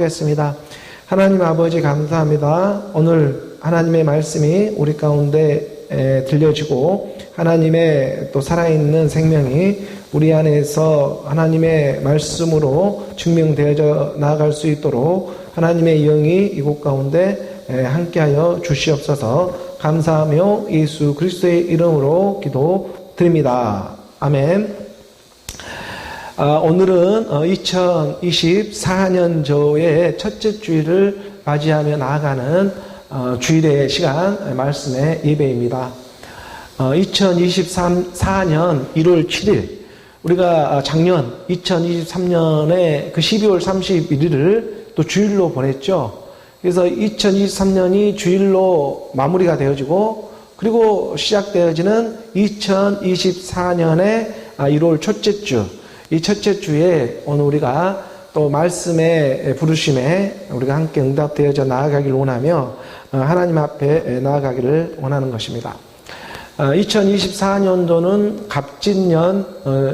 하겠습니다. 하나님 아버지 감사합니다. 오늘 하나님의 말씀이 우리 가운데 들려지고 하나님의 또 살아있는 생명이 우리 안에서 하나님의 말씀으로 증명되어져 나아갈 수 있도록 하나님의 영이 이곳 가운데 함께하여 주시옵소서. 감사하며 예수 그리스도의 이름으로 기도드립니다. 아멘. 오늘은 2024년도의 첫째 주일을 맞이하며 나아가는 주일의 시간 말씀의 예배입니다. 2024년 1월 7일 우리가 작년 2023년에 그 12월 31일을 또 주일로 보냈죠. 그래서 2023년이 주일로 마무리가 되어지고 그리고 시작되어지는 2024년의 1월 첫째 주, 이 첫째 주에 오늘 우리가 또 말씀의 부르심에 우리가 함께 응답되어져 나아가기를 원하며 하나님 앞에 나아가기를 원하는 것입니다. 2024년도는 갑진년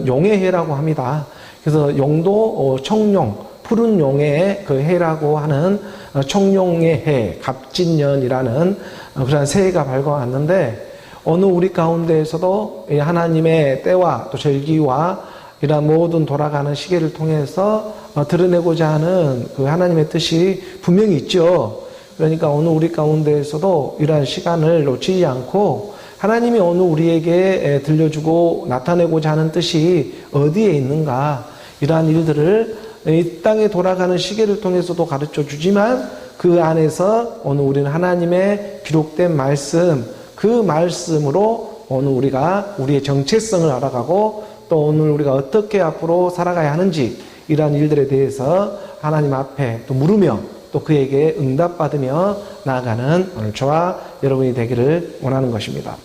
용의 해라고 합니다. 그래서 용도 청룡, 푸른 용의 그 해라고 하는 청룡의 해, 갑진년이라는 그런 새해가 밝아왔는데 오늘 우리 가운데에서도 하나님의 때와 또 절기와 이러한 모든 돌아가는 시계를 통해서 드러내고자 하는 그 하나님의 뜻이 분명히 있죠. 그러니까 오늘 우리 가운데에서도 이러한 시간을 놓치지 않고 하나님이 오늘 우리에게 들려주고 나타내고자 하는 뜻이 어디에 있는가, 이러한 일들을 이 땅에 돌아가는 시계를 통해서도 가르쳐 주지만 그 안에서 오늘 우리는 하나님의 기록된 말씀, 그 말씀으로 오늘 우리가 우리의 정체성을 알아가고 또 오늘 우리가 어떻게 앞으로 살아가야 하는지 이러한 일들에 대해서 하나님 앞에 또 물으며 또 그에게 응답받으며 나아가는 오늘 저와 여러분이 되기를 원하는 것입니다.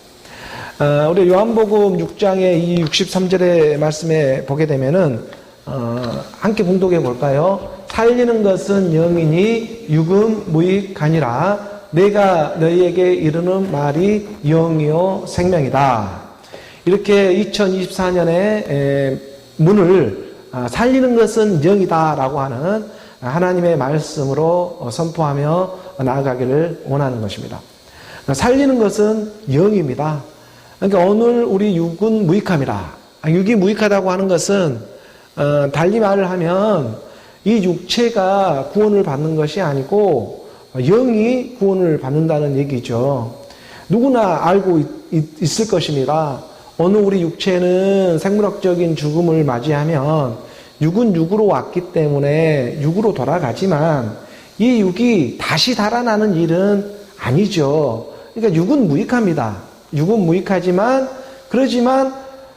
우리 요한복음 6장의 이 63절의 말씀에 보게 되면은 함께 봉독해 볼까요? 살리는 것은 영이니 육은 무익하니라. 내가 너희에게 이르는 말이 영이요 생명이다. 이렇게 2024년의 문을 살리는 것은 영이다 라고 하는 하나님의 말씀으로 선포하며 나아가기를 원하는 것입니다. 살리는 것은 영입니다. 그러니까 오늘 우리 육은 무익함이라. 육이 무익하다고 하는 것은 달리 말을 하면 이 육체가 구원을 받는 것이 아니고 영이 구원을 받는다는 얘기죠. 누구나 알고 있을 것입니다. 오늘 우리 육체는 생물학적인 죽음을 맞이하면 육은 육으로 왔기 때문에 육으로 돌아가지만 이 육이 다시 달아나는 일은 아니죠. 그러니까 육은 무익합니다. 육은 무익하지만 그러지만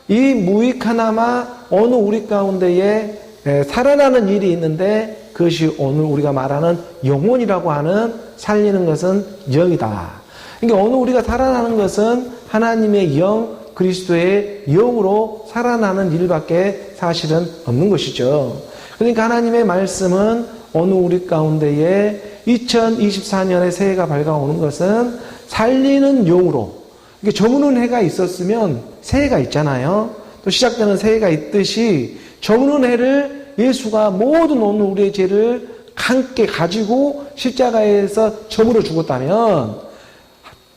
이 무익하나마 오늘 우리 가운데에 살아나는 일이 있는데 그것이 오늘 우리가 말하는 영혼이라고 하는 살리는 것은 영이다. 그러니까 오늘 우리가 살아나는 것은 하나님의 영, 그리스도의 영으로 살아나는 일밖에 사실은 없는 것이죠. 그러니까 하나님의 말씀은 오늘 우리 가운데에 2024년의 새해가 밝아오는 것은 살리는 영으로, 그러니까 저무는 해가 있었으면 새해가 있잖아요. 또 시작되는 새해가 있듯이 저무는 해를 예수가 모든 오늘 우리의 죄를 함께 가지고 십자가에서 저물어 죽었다면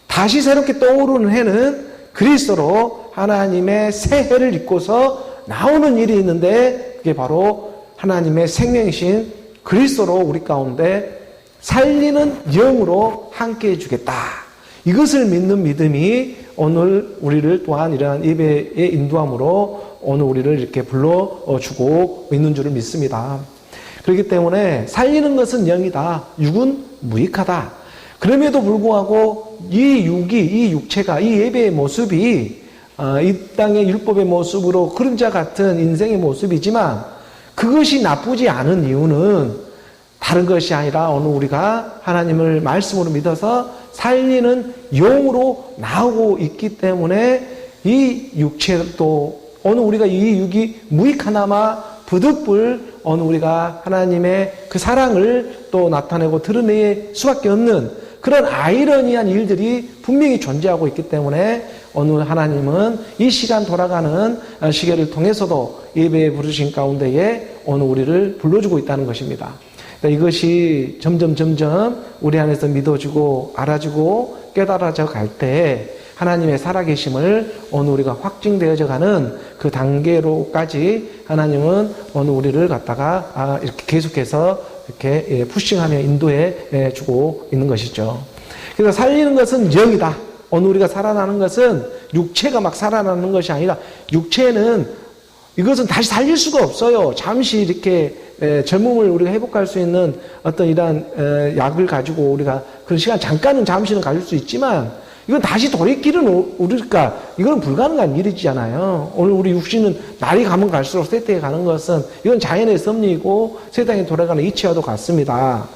다시 새롭게 떠오르는 해는 그리스도로 하나님의 새 해를 입고서 나오는 일이 있는데 그게 바로 하나님의 생명이신 그리스도로 우리 가운데 살리는 영으로 함께 해주겠다. 이것을 믿는 믿음이 오늘 우리를 또한 이러한 예배의 인도함으로 오늘 우리를 이렇게 불러주고 있는 줄을 믿습니다. 그렇기 때문에 살리는 것은 영이다. 육은 무익하다. 그럼에도 불구하고 이 육이, 이 육체가, 이 예배의 모습이 이 땅의 율법의 모습으로 그림자 같은 인생의 모습이지만 그것이 나쁘지 않은 이유는 다른 것이 아니라 오늘 우리가 하나님을 말씀으로 믿어서 살리는 영으로 나오고 있기 때문에 이 육체도 오늘 우리가 이 육이 무익하나마 부득불 오늘 우리가 하나님의 그 사랑을 또 나타내고 드러낼 수밖에 없는 그런 아이러니한 일들이 분명히 존재하고 있기 때문에 오늘 하나님은 이 시간 돌아가는 시계를 통해서도 예배에 부르신 가운데에 오늘 우리를 불러주고 있다는 것입니다. 그러니까 이것이 점점 우리 안에서 믿어지고 알아지고 깨달아져 갈 때 하나님의 살아계심을 오늘 우리가 확증되어져 가는 그 단계로까지 하나님은 오늘 우리를 갖다가 이렇게 계속해서 이렇게 푸싱하며 인도해 주고 있는 것이죠. 그래서 살리는 것은 영이다. 오늘 우리가 살아나는 것은 육체가 막 살아나는 것이 아니라 육체는 이것은 다시 살릴 수가 없어요. 잠시 이렇게 젊음을 우리가 회복할 수 있는 어떤 이러한 약을 가지고 우리가 그런 시간 잠시는 가질 수 있지만 이건 다시 돌이키는 우리가 이건 불가능한 일이잖아요. 오늘 우리 육신은 날이 가면 갈수록 쇠퇴해 가는 것은 이건 자연의 섭리이고 세상에 돌아가는 이치와도 같습니다.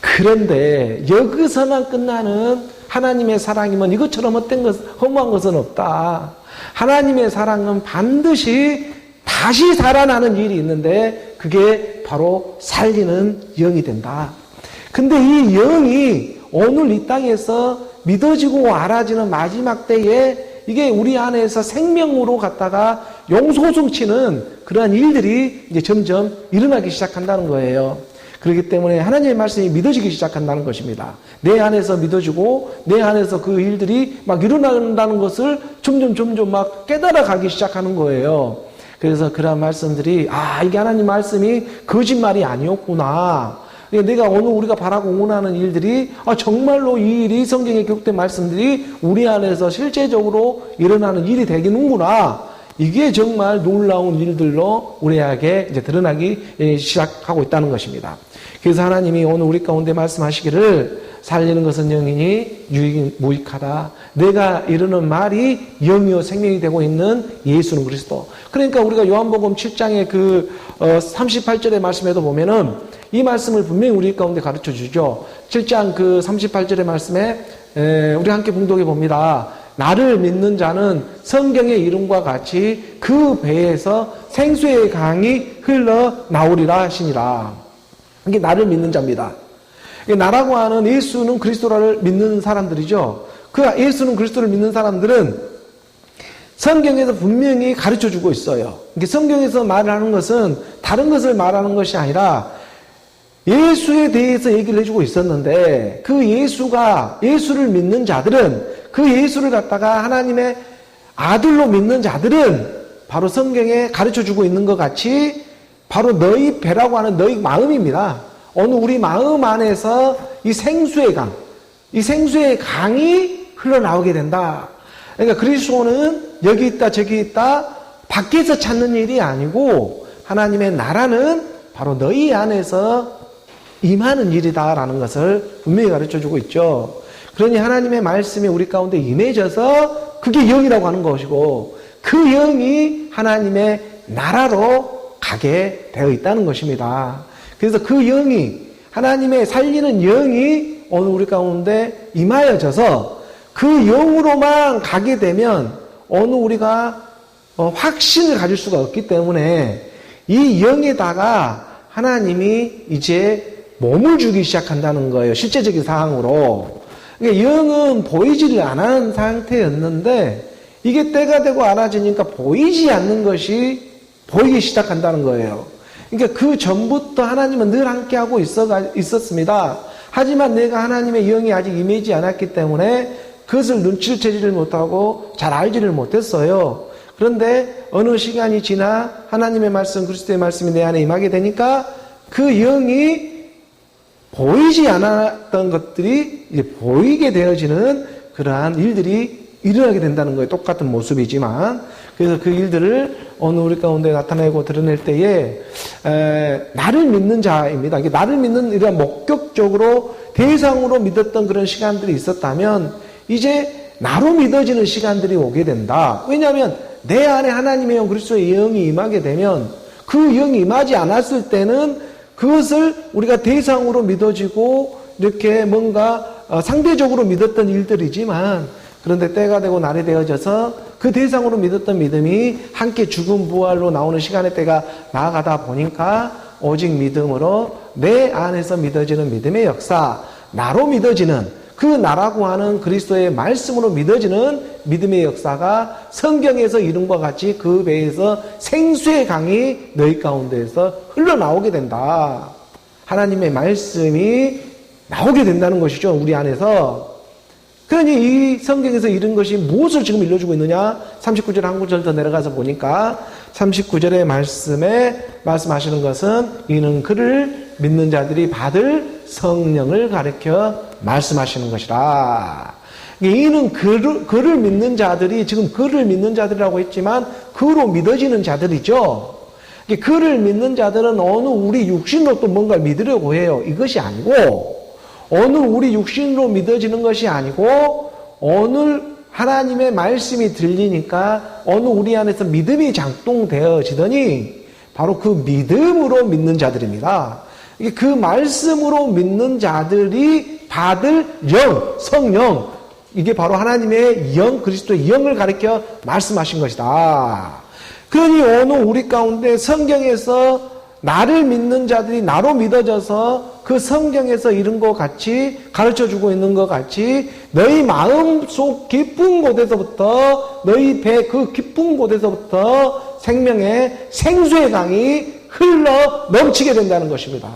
그런데 여기서만 끝나는 하나님의 사랑이면 이것처럼 허무한 것은 없다. 하나님의 사랑은 반드시 다시 살아나는 일이 있는데 그게 바로 살리는 영이 된다. 근데 이 영이 오늘 이 땅에서 믿어지고 알아지는 마지막 때에 이게 우리 안에서 생명으로 갔다가 용솟음치는 그러한 일들이 이제 점점 일어나기 시작한다는 거예요. 그렇기 때문에 하나님의 말씀이 믿어지기 시작한다는 것입니다. 내 안에서 믿어지고 내 안에서 그 일들이 막 일어난다는 것을 점점 막 깨달아 가기 시작하는 거예요. 그래서 그러한 말씀들이 이게 하나님 말씀이 거짓말이 아니었구나. 내가 오늘 우리가 바라고 원하는 일들이 정말로 이 일이 성경에 기록된 말씀들이 우리 안에서 실제적으로 일어나는 일이 되기는구나. 이게 정말 놀라운 일들로 우리에게 이제 드러나기 시작하고 있다는 것입니다. 그래서 하나님이 오늘 우리 가운데 말씀하시기를 살리는 것은 영이니 무익하다. 내가 이르는 말이 영이요 생명이 되고 있는 예수는 그리스도. 그러니까 우리가 요한복음 7장의 그 38절의 말씀에도 보면은 이 말씀을 분명히 우리 가운데 가르쳐 주죠. 7장 그 38절의 말씀에 우리 함께 봉독해 봅니다. 나를 믿는 자는 성경의 이름과 같이 그 배에서 생수의 강이 흘러나오리라 하시니라. 이게 나를 믿는 자입니다. 나라고 하는 예수는 그리스도를 믿는 사람들이죠. 그 예수는 그리스도를 믿는 사람들은 성경에서 분명히 가르쳐 주고 있어요. 성경에서 말하는 것은 다른 것을 말하는 것이 아니라 예수에 대해서 얘기를 해주고 있었는데 그 예수를 믿는 자들은 그 예수를 갖다가 하나님의 아들로 믿는 자들은 바로 성경에 가르쳐주고 있는 것 같이 바로 너희 배라고 하는 너희 마음입니다. 오늘 우리 마음 안에서 이 생수의 강이 흘러나오게 된다. 그러니까 그리스도는 여기 있다 저기 있다 밖에서 찾는 일이 아니고 하나님의 나라는 바로 너희 안에서 임하는 일이다라는 것을 분명히 가르쳐주고 있죠. 그러니 하나님의 말씀이 우리 가운데 임해져서 그게 영이라고 하는 것이고 그 영이 하나님의 나라로 가게 되어 있다는 것입니다. 그래서 그 영이 하나님의 살리는 영이 오늘 우리 가운데 임하여져서 그 영으로만 가게 되면 오늘 우리가 확신을 가질 수가 없기 때문에 이 영에다가 하나님이 이제 몸을 주기 시작한다는 거예요. 실제적인 상황으로. 그러니까 영은 보이지를 않은 상태였는데 이게 때가 되고 알아지니까 보이지 않는 것이 보이기 시작한다는 거예요. 그러니까 그 전부터 하나님은 늘 함께하고 있었습니다. 하지만 내가 하나님의 영이 아직 임하지 않았기 때문에 그것을 눈치채지를 못하고 잘 알지를 못했어요. 그런데 어느 시간이 지나 하나님의 말씀, 그리스도의 말씀이 내 안에 임하게 되니까 그 영이 보이지 않았던 것들이 이제 보이게 되어지는 그러한 일들이 일어나게 된다는 거예요. 똑같은 모습이지만. 그래서 그 일들을 오늘 우리 가운데 나타내고 드러낼 때에 나를 믿는 자입니다. 나를 믿는 이런 목격적으로 대상으로 믿었던 그런 시간들이 있었다면 이제 나로 믿어지는 시간들이 오게 된다. 왜냐하면 내 안에 하나님의 영 그리스도의 영이 임하게 되면 그 영이 임하지 않았을 때는 그것을 우리가 대상으로 믿어지고 이렇게 뭔가 상대적으로 믿었던 일들이지만 그런데 때가 되고 날이 되어져서 그 대상으로 믿었던 믿음이 함께 죽음 부활로 나오는 시간의 때가 나아가다 보니까 오직 믿음으로 내 안에서 믿어지는 믿음의 역사, 나로 믿어지는 그 나라고 하는 그리스도의 말씀으로 믿어지는 믿음의 역사가 성경에서 이름과 같이 그 배에서 생수의 강이 너희 가운데에서 흘러나오게 된다. 하나님의 말씀이 나오게 된다는 것이죠. 우리 안에서. 그러니 이 성경에서 이런 것이 무엇을 지금 일러주고 있느냐? 39절 한 구절 더 내려가서 보니까 39절의 말씀에 말씀하시는 것은 이는 그를 믿는 자들이 받을 성령을 가리켜 말씀하시는 것이라. 이는 그를 믿는 자들이, 지금 그를 믿는 자들이라고 했지만 그로 믿어지는 자들이죠. 그를 믿는 자들은 어느 우리 육신으로 또 뭔가 믿으려고 해요. 이것이 아니고, 어느 우리 육신으로 믿어지는 것이 아니고, 어느 하나님의 말씀이 들리니까 어느 우리 안에서 믿음이 작동되어지더니 바로 그 믿음으로 믿는 자들입니다. 그 말씀으로 믿는 자들이 받을 영, 성령, 이게 바로 하나님의 영, 그리스도의 영을 가리켜 말씀하신 것이다. 그러니 어느 우리 가운데 성경에서 나를 믿는 자들이 나로 믿어져서 그 성경에서 이런 것 같이 가르쳐주고 있는 것 같이 너희 마음속 깊은 곳에서부터 너희 배 그 깊은 곳에서부터 생명의 생수의 강이 흘러 넘치게 된다는 것입니다.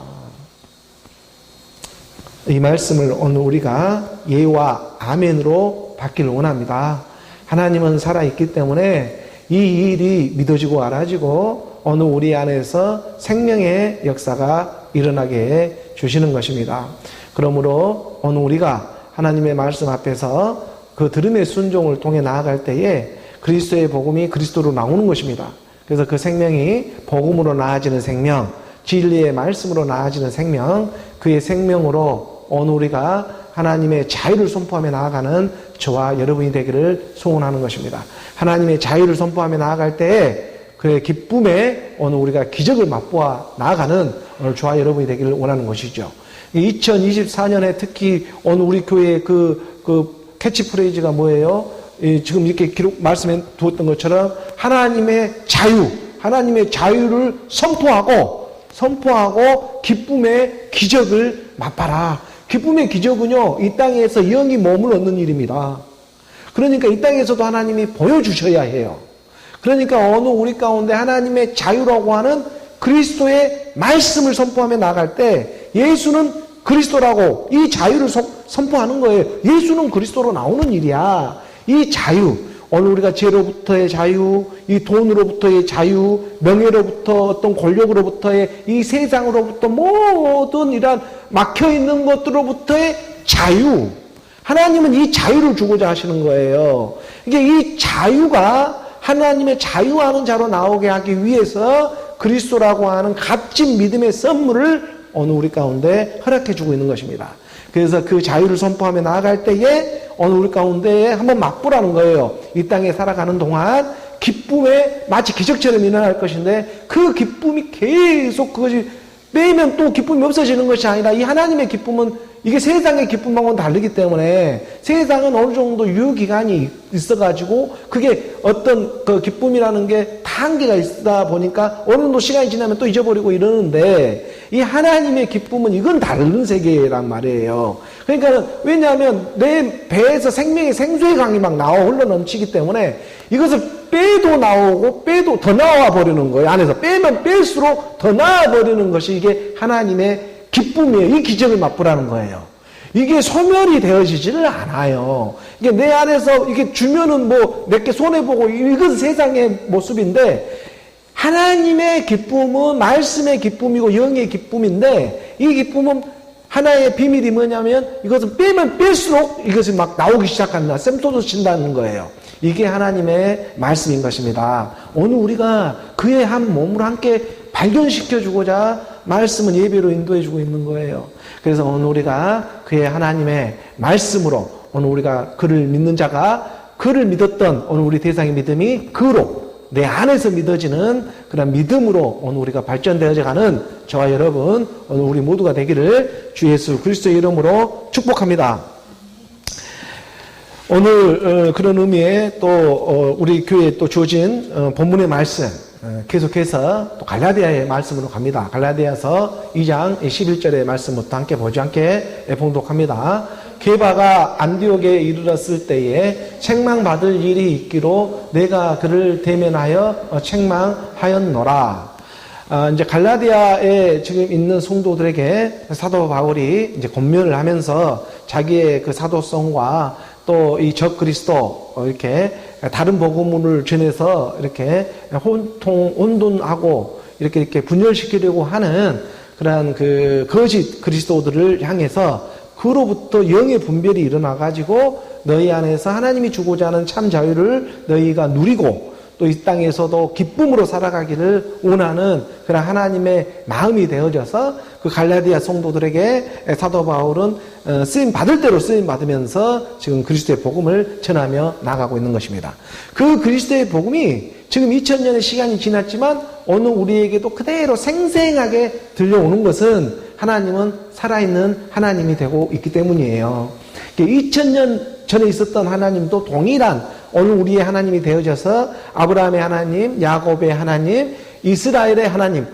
이 말씀을 오늘 우리가 예와 아멘으로 받기를 원합니다. 하나님은 살아있기 때문에 이 일이 믿어지고 알아지고 어느 우리 안에서 생명의 역사가 일어나게 해 주시는 것입니다. 그러므로 어느 우리가 하나님의 말씀 앞에서 그 들음의 순종을 통해 나아갈 때에 그리스도의 복음이 그리스도로 나오는 것입니다. 그래서 그 생명이 복음으로 나아지는 생명, 진리의 말씀으로 나아지는 생명, 그의 생명으로 어느 우리가 하나님의 자유를 선포하며 나아가는 저와 여러분이 되기를 소원하는 것입니다. 하나님의 자유를 선포하며 나아갈 때에 그의 기쁨에 어느 우리가 기적을 맛보아 나아가는 오늘 저와 여러분이 되기를 원하는 것이죠. 2024년에 특히 어느 우리 교회의 그 캐치프레이즈가 뭐예요? 지금 이렇게 말씀해 두었던 것처럼 하나님의 자유를 선포하고 기쁨의 기적을 맛봐라. 기쁨의 기적은요, 이 땅에서 영이 몸을 얻는 일입니다. 그러니까 이 땅에서도 하나님이 보여주셔야 해요. 그러니까 어느 우리 가운데 하나님의 자유라고 하는 그리스도의 말씀을 선포하며 나갈 때 예수는 그리스도라고 이 자유를 선포하는 거예요. 예수는 그리스도로 나오는 일이야. 이 자유, 오늘 우리가 죄로부터의 자유, 이 돈으로부터의 자유, 명예로부터 어떤 권력으로부터의 이 세상으로부터 모든 이러한 막혀있는 것들로부터의 자유. 하나님은 이 자유를 주고자 하시는 거예요. 이게 이 자유가 하나님의 자유하는 자로 나오게 하기 위해서 그리스도라고 하는 값진 믿음의 선물을 어느 우리 가운데 허락해 주고 있는 것입니다. 그래서 그 자유를 선포하며 나아갈 때에 어느 우리 가운데에 한번 맛보라는 거예요. 이 땅에 살아가는 동안 기쁨에 마치 기적처럼 일어날 것인데 그 기쁨이 계속 그것이 빼면 또 기쁨이 없어지는 것이 아니라 이 하나님의 기쁨은 이게 세상의 기쁨하고는 다르기 때문에 세상은 어느 정도 유효기간이 있어가지고 그게 어떤 그 기쁨이라는 게 다 한계가 있다 보니까 어느 정도 시간이 지나면 또 잊어버리고 이러는데 이 하나님의 기쁨은 이건 다른 세계란 말이에요. 그러니까 왜냐하면 내 배에서 생명의 생수의 강이 막 나와 흘러 넘치기 때문에 이것을 빼도 나오고 빼도 더 나와 버리는 거예요. 안에서 빼면 뺄수록 더 나와 버리는 것이 이게 하나님의 기쁨이에요. 이 기적을 맛보라는 거예요. 이게 소멸이 되어지지를 않아요. 이게 내 안에서 이게 주면은 뭐 몇 개 손해보고 이건 세상의 모습인데 하나님의 기쁨은 말씀의 기쁨이고 영의 기쁨인데 이 기쁨은 하나의 비밀이 뭐냐면 이것은 빼면 뺄수록 이것이 막 나오기 시작한다. 샘솟아 친다는 거예요. 이게 하나님의 말씀인 것입니다. 오늘 우리가 그의 한 몸을 함께 발견시켜주고자 말씀은 예배로 인도해주고 있는 거예요. 그래서 오늘 우리가 그의 하나님의 말씀으로 오늘 우리가 그를 믿는 자가 그를 믿었던 오늘 우리 대상의 믿음이 그로 내 안에서 믿어지는 그런 믿음으로 오늘 우리가 발전되어져 가는 저와 여러분 오늘 우리 모두가 되기를 주 예수 그리스도의 이름으로 축복합니다. 오늘 그런 의미에 또 우리 교회에 또 주어진 본문의 말씀 계속해서 또 갈라디아의 말씀으로 갑니다. 갈라디아서 2장 11절의 말씀부터 함께 보지 않게 봉독합니다. 게바가 안디옥에 이르렀을 때에 책망받을 일이 있기로 내가 그를 대면하여 책망하였노라. 이제 갈라디아에 지금 있는 성도들에게 사도 바울이 이제 권면을 하면서 자기의 그 사도성과 또 이 적그리스도 이렇게 다른 복음을 전해서 이렇게 혼돈하고 이렇게 분열시키려고 하는 그러한 그 거짓 그리스도들을 향해서 그로부터 영의 분별이 일어나 가지고 너희 안에서 하나님이 주고자 하는 참 자유를 너희가 누리고 또 이 땅에서도 기쁨으로 살아가기를 원하는 그런 하나님의 마음이 되어져서 그 갈라디아 성도들에게 사도 바울은 쓰임 받을 대로 쓰임 받으면서 지금 그리스도의 복음을 전하며 나가고 있는 것입니다. 그 그리스도의 복음이 지금 2000년의 시간이 지났지만 오늘 우리에게도 그대로 생생하게 들려오는 것은 하나님은 살아있는 하나님이 되고 있기 때문이에요. 2000년 전에 있었던 하나님도 동일한 오늘 우리의 하나님이 되어져서 아브라함의 하나님, 야곱의 하나님, 이스라엘의 하나님,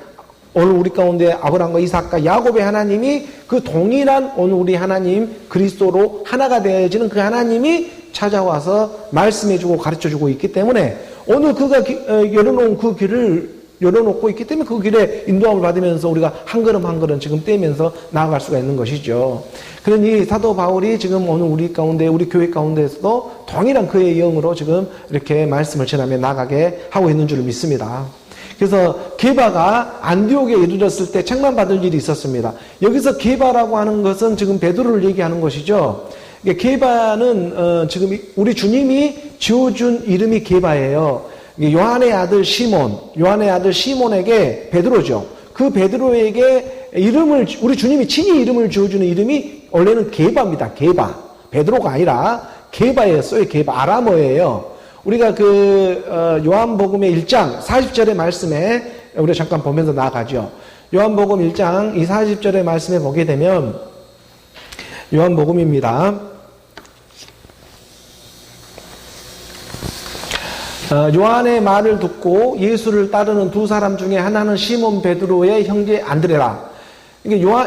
오늘 우리 가운데 아브라함과 이삭과 야곱의 하나님이 그 동일한 오늘 우리 하나님 그리스도로 하나가 되어지는 그 하나님이 찾아와서 말씀해주고 가르쳐주고 있기 때문에 오늘 그가 열어놓은 그 길을 열어놓고 있기 때문에 그 길에 인도함을 받으면서 우리가 한 걸음 한 걸음 지금 떼면서 나아갈 수가 있는 것이죠. 그러니 사도 바울이 지금 오늘 우리 가운데, 우리 교회 가운데에서도 동일한 그의 영으로 지금 이렇게 말씀을 전하며 나가게 하고 있는 줄 믿습니다. 그래서 게바가 안디옥에 이르렀을 때 책망받을 일이 있었습니다. 여기서 게바라고 하는 것은 지금 베드로를 얘기하는 것이죠. 게바는 지금 우리 주님이 지어준 이름이 게바예요. 요한의 아들 시몬, 요한의 아들 시몬에게 베드로죠. 그 베드로에게 이름을, 우리 주님이 친히 이름을 지어주는 이름이 원래는 게바입니다. 게바. 베드로가 아니라 게바였어요. 게바. 아람어예요. 우리가 요한복음의 1장 40절의 말씀에 우리가 잠깐 보면서 나아가죠. 요한복음 1장 이 40절의 말씀에 보게 되면 요한복음입니다. 요한의 말을 듣고 예수를 따르는 두 사람 중에 하나는 시몬 베드로의 형제 안드레라.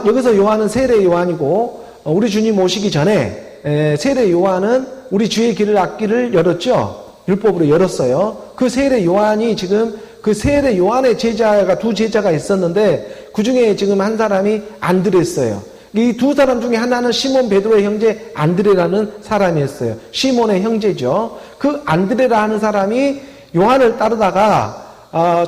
여기서 요한은 세례 요한이고 우리 주님 오시기 전에 세례 요한은 우리 주의 길을 앞길을 열었죠. 율법으로 열었어요. 그 세례 요한이 지금 그 세례 요한의 제자가 두 제자가 있었는데 그 중에 지금 한 사람이 안드레였어요. 이 두 사람 중에 하나는 시몬 베드로의 형제 안드레라는 사람이었어요. 시몬의 형제죠. 그 안드레라 하는 사람이 요한을 따르다가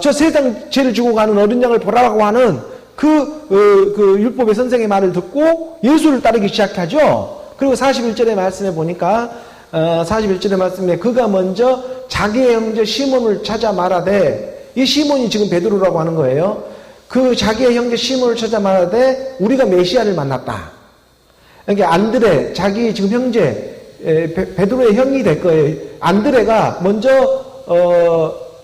저 세상 죄를 지고 가는 어린 양을 보라고 하는 그 율법의 선생의 말을 듣고 예수를 따르기 시작하죠. 그리고 41절의 말씀에 보니까 41절의 말씀에 그가 먼저 자기의 형제 시몬을 찾아 말하되, 이 시몬이 지금 베드로라고 하는 거예요. 그 자기의 형제 시몬을 찾아 말하되 우리가 메시아를 만났다. 그러니까 안드레, 자기 지금 형제 베드로의 형이 될 거예요. 안드레가 먼저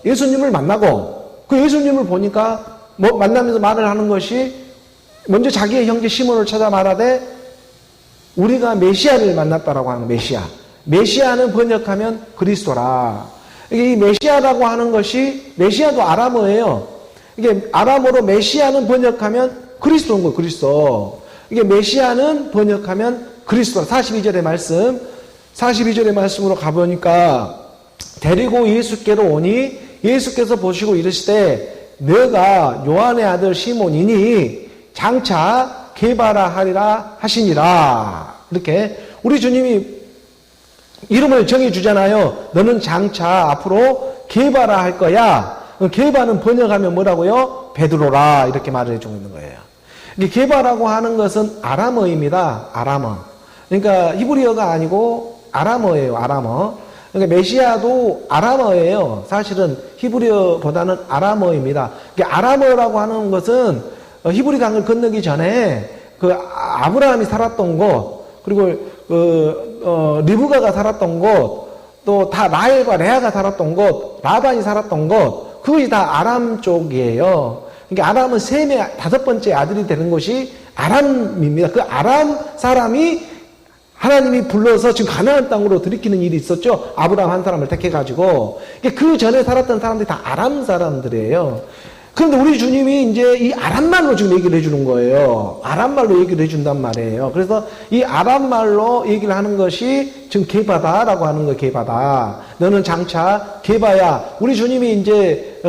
예수님을 만나고 그 예수님을 보니까 만나면서 말을 하는 것이 먼저 자기의 형제 시몬을 찾아 말하되 우리가 메시아를 만났다라고 하는 메시아. 메시아는 번역하면 그리스도라. 이 메시아라고 하는 것이 메시아도 아람어예요. 이게 아람어로 메시아는 번역하면 그리스도인 거예요. 그리스도. 이게 메시아는 번역하면 그리스도. 42절의 말씀. 42절의 말씀으로 가보니까 데리고 예수께로 오니 예수께서 보시고 이르시되 너가 요한의 아들 시몬이니 장차 게바라 하리라 하시니라. 이렇게 우리 주님이 이름을 정해주잖아요. 너는 장차 앞으로 게바라 할 거야. 게바는 번역하면 뭐라고요? 베드로라. 이렇게 말을 해주고 있는 거예요. 이 게바라고 하는 것은 아람어입니다. 아람어. 그러니까 히브리어가 아니고 아람어예요. 아람어. 그러니까 메시아도 아람어예요. 사실은 히브리어보다는 아람어입니다. 아람어라고 하는 것은 히브리 강을 건너기 전에 그 아브라함이 살았던 곳, 그리고 리브가가 살았던 곳, 또 다 라헬과 레아가 살았던 곳, 라반이 살았던 곳, 그것이 다 아람 쪽이에요. 그러니까 아람은 다섯 번째 아들이 되는 것이 아람입니다. 그 아람 사람이 하나님이 불러서 지금 가나안 땅으로 들이키는 일이 있었죠. 아브라함 한 사람을 택해가지고. 그 전에 살았던 사람들이 다 아람 사람들이에요. 그런데 우리 주님이 이제 이 아람말로 지금 얘기를 해주는 거예요. 아람말로 얘기를 해준단 말이에요. 그래서 이 아람말로 얘기를 하는 것이 지금 게바다라고 하는 거예요. 게바다. 너는 장차 게바야. 우리 주님이 이제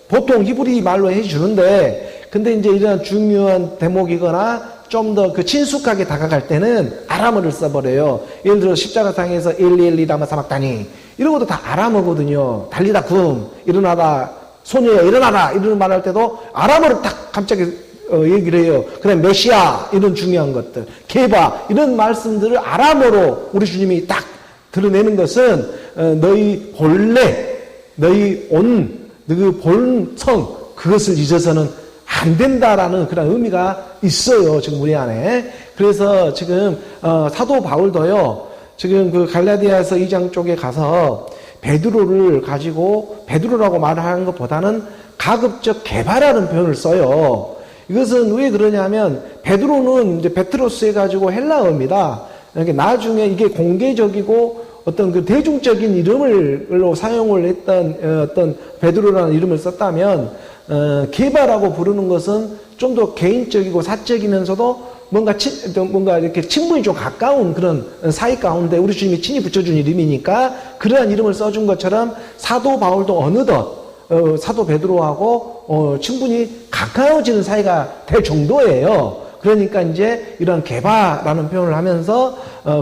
보통 히브리 말로 해주는데, 근데 이제 이런 중요한 대목이거나 좀 더 그 친숙하게 다가갈 때는 아람어를 써버려요. 예를 들어 십자가상에서 엘리 라마 사박다니 이런 것도 다 아람어거든요. 달리다 굼, 일어나다, 소녀야 일어나라 이런 말 할 때도 아람어를 딱 갑자기 얘기를 해요. 그다음에 메시아 이런 중요한 것들, 게바 이런 말씀들을 아람어로 우리 주님이 딱 드러내는 것은 너희 본래, 너희 그 본성 그것을 잊어서는 안 된다라는 그런 의미가 있어요. 지금 우리 안에. 그래서 지금 사도 바울도요. 지금 그 갈라디아서 2장 쪽에 가서 베드로를 가지고 베드로라고 말하는 것보다는 가급적 개발하는 표현을 써요. 이것은 왜 그러냐면 베드로는 이제 베트로스 해가지고 헬라어입니다. 이렇게 나중에 이게 공개적이고 어떤 그 대중적인 이름으로 사용을 했던 어떤 베드로라는 이름을 썼다면 개발하고 부르는 것은 좀 더 개인적이고 사적이면서도 뭔가 이렇게 친분이 좀 가까운 그런 사이 가운데 우리 주님이 친히 붙여준 이름이니까 그러한 이름을 써준 것처럼 사도 바울도 어느덧 사도 베드로하고 친분이 가까워지는 사이가 될 정도예요. 그러니까 이제 이런 게바라는 표현을 하면서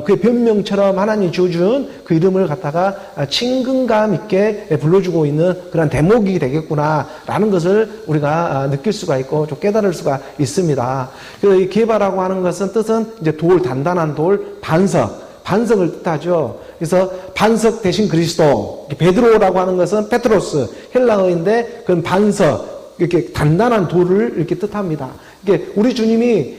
그의 변명처럼 하나님이 지어준 그 이름을 갖다가 친근감 있게 불러주고 있는 그런 대목이 되겠구나라는 것을 우리가 느낄 수가 있고 좀 깨달을 수가 있습니다. 그 게바라고 하는 것은 뜻은 이제 돌, 단단한 돌, 반석을 뜻하죠. 그래서 반석 대신 그리스도, 베드로라고 하는 것은 페트로스, 헬라어인데 그건 반석, 이렇게 단단한 돌을 이렇게 뜻합니다. 이게 우리 주님이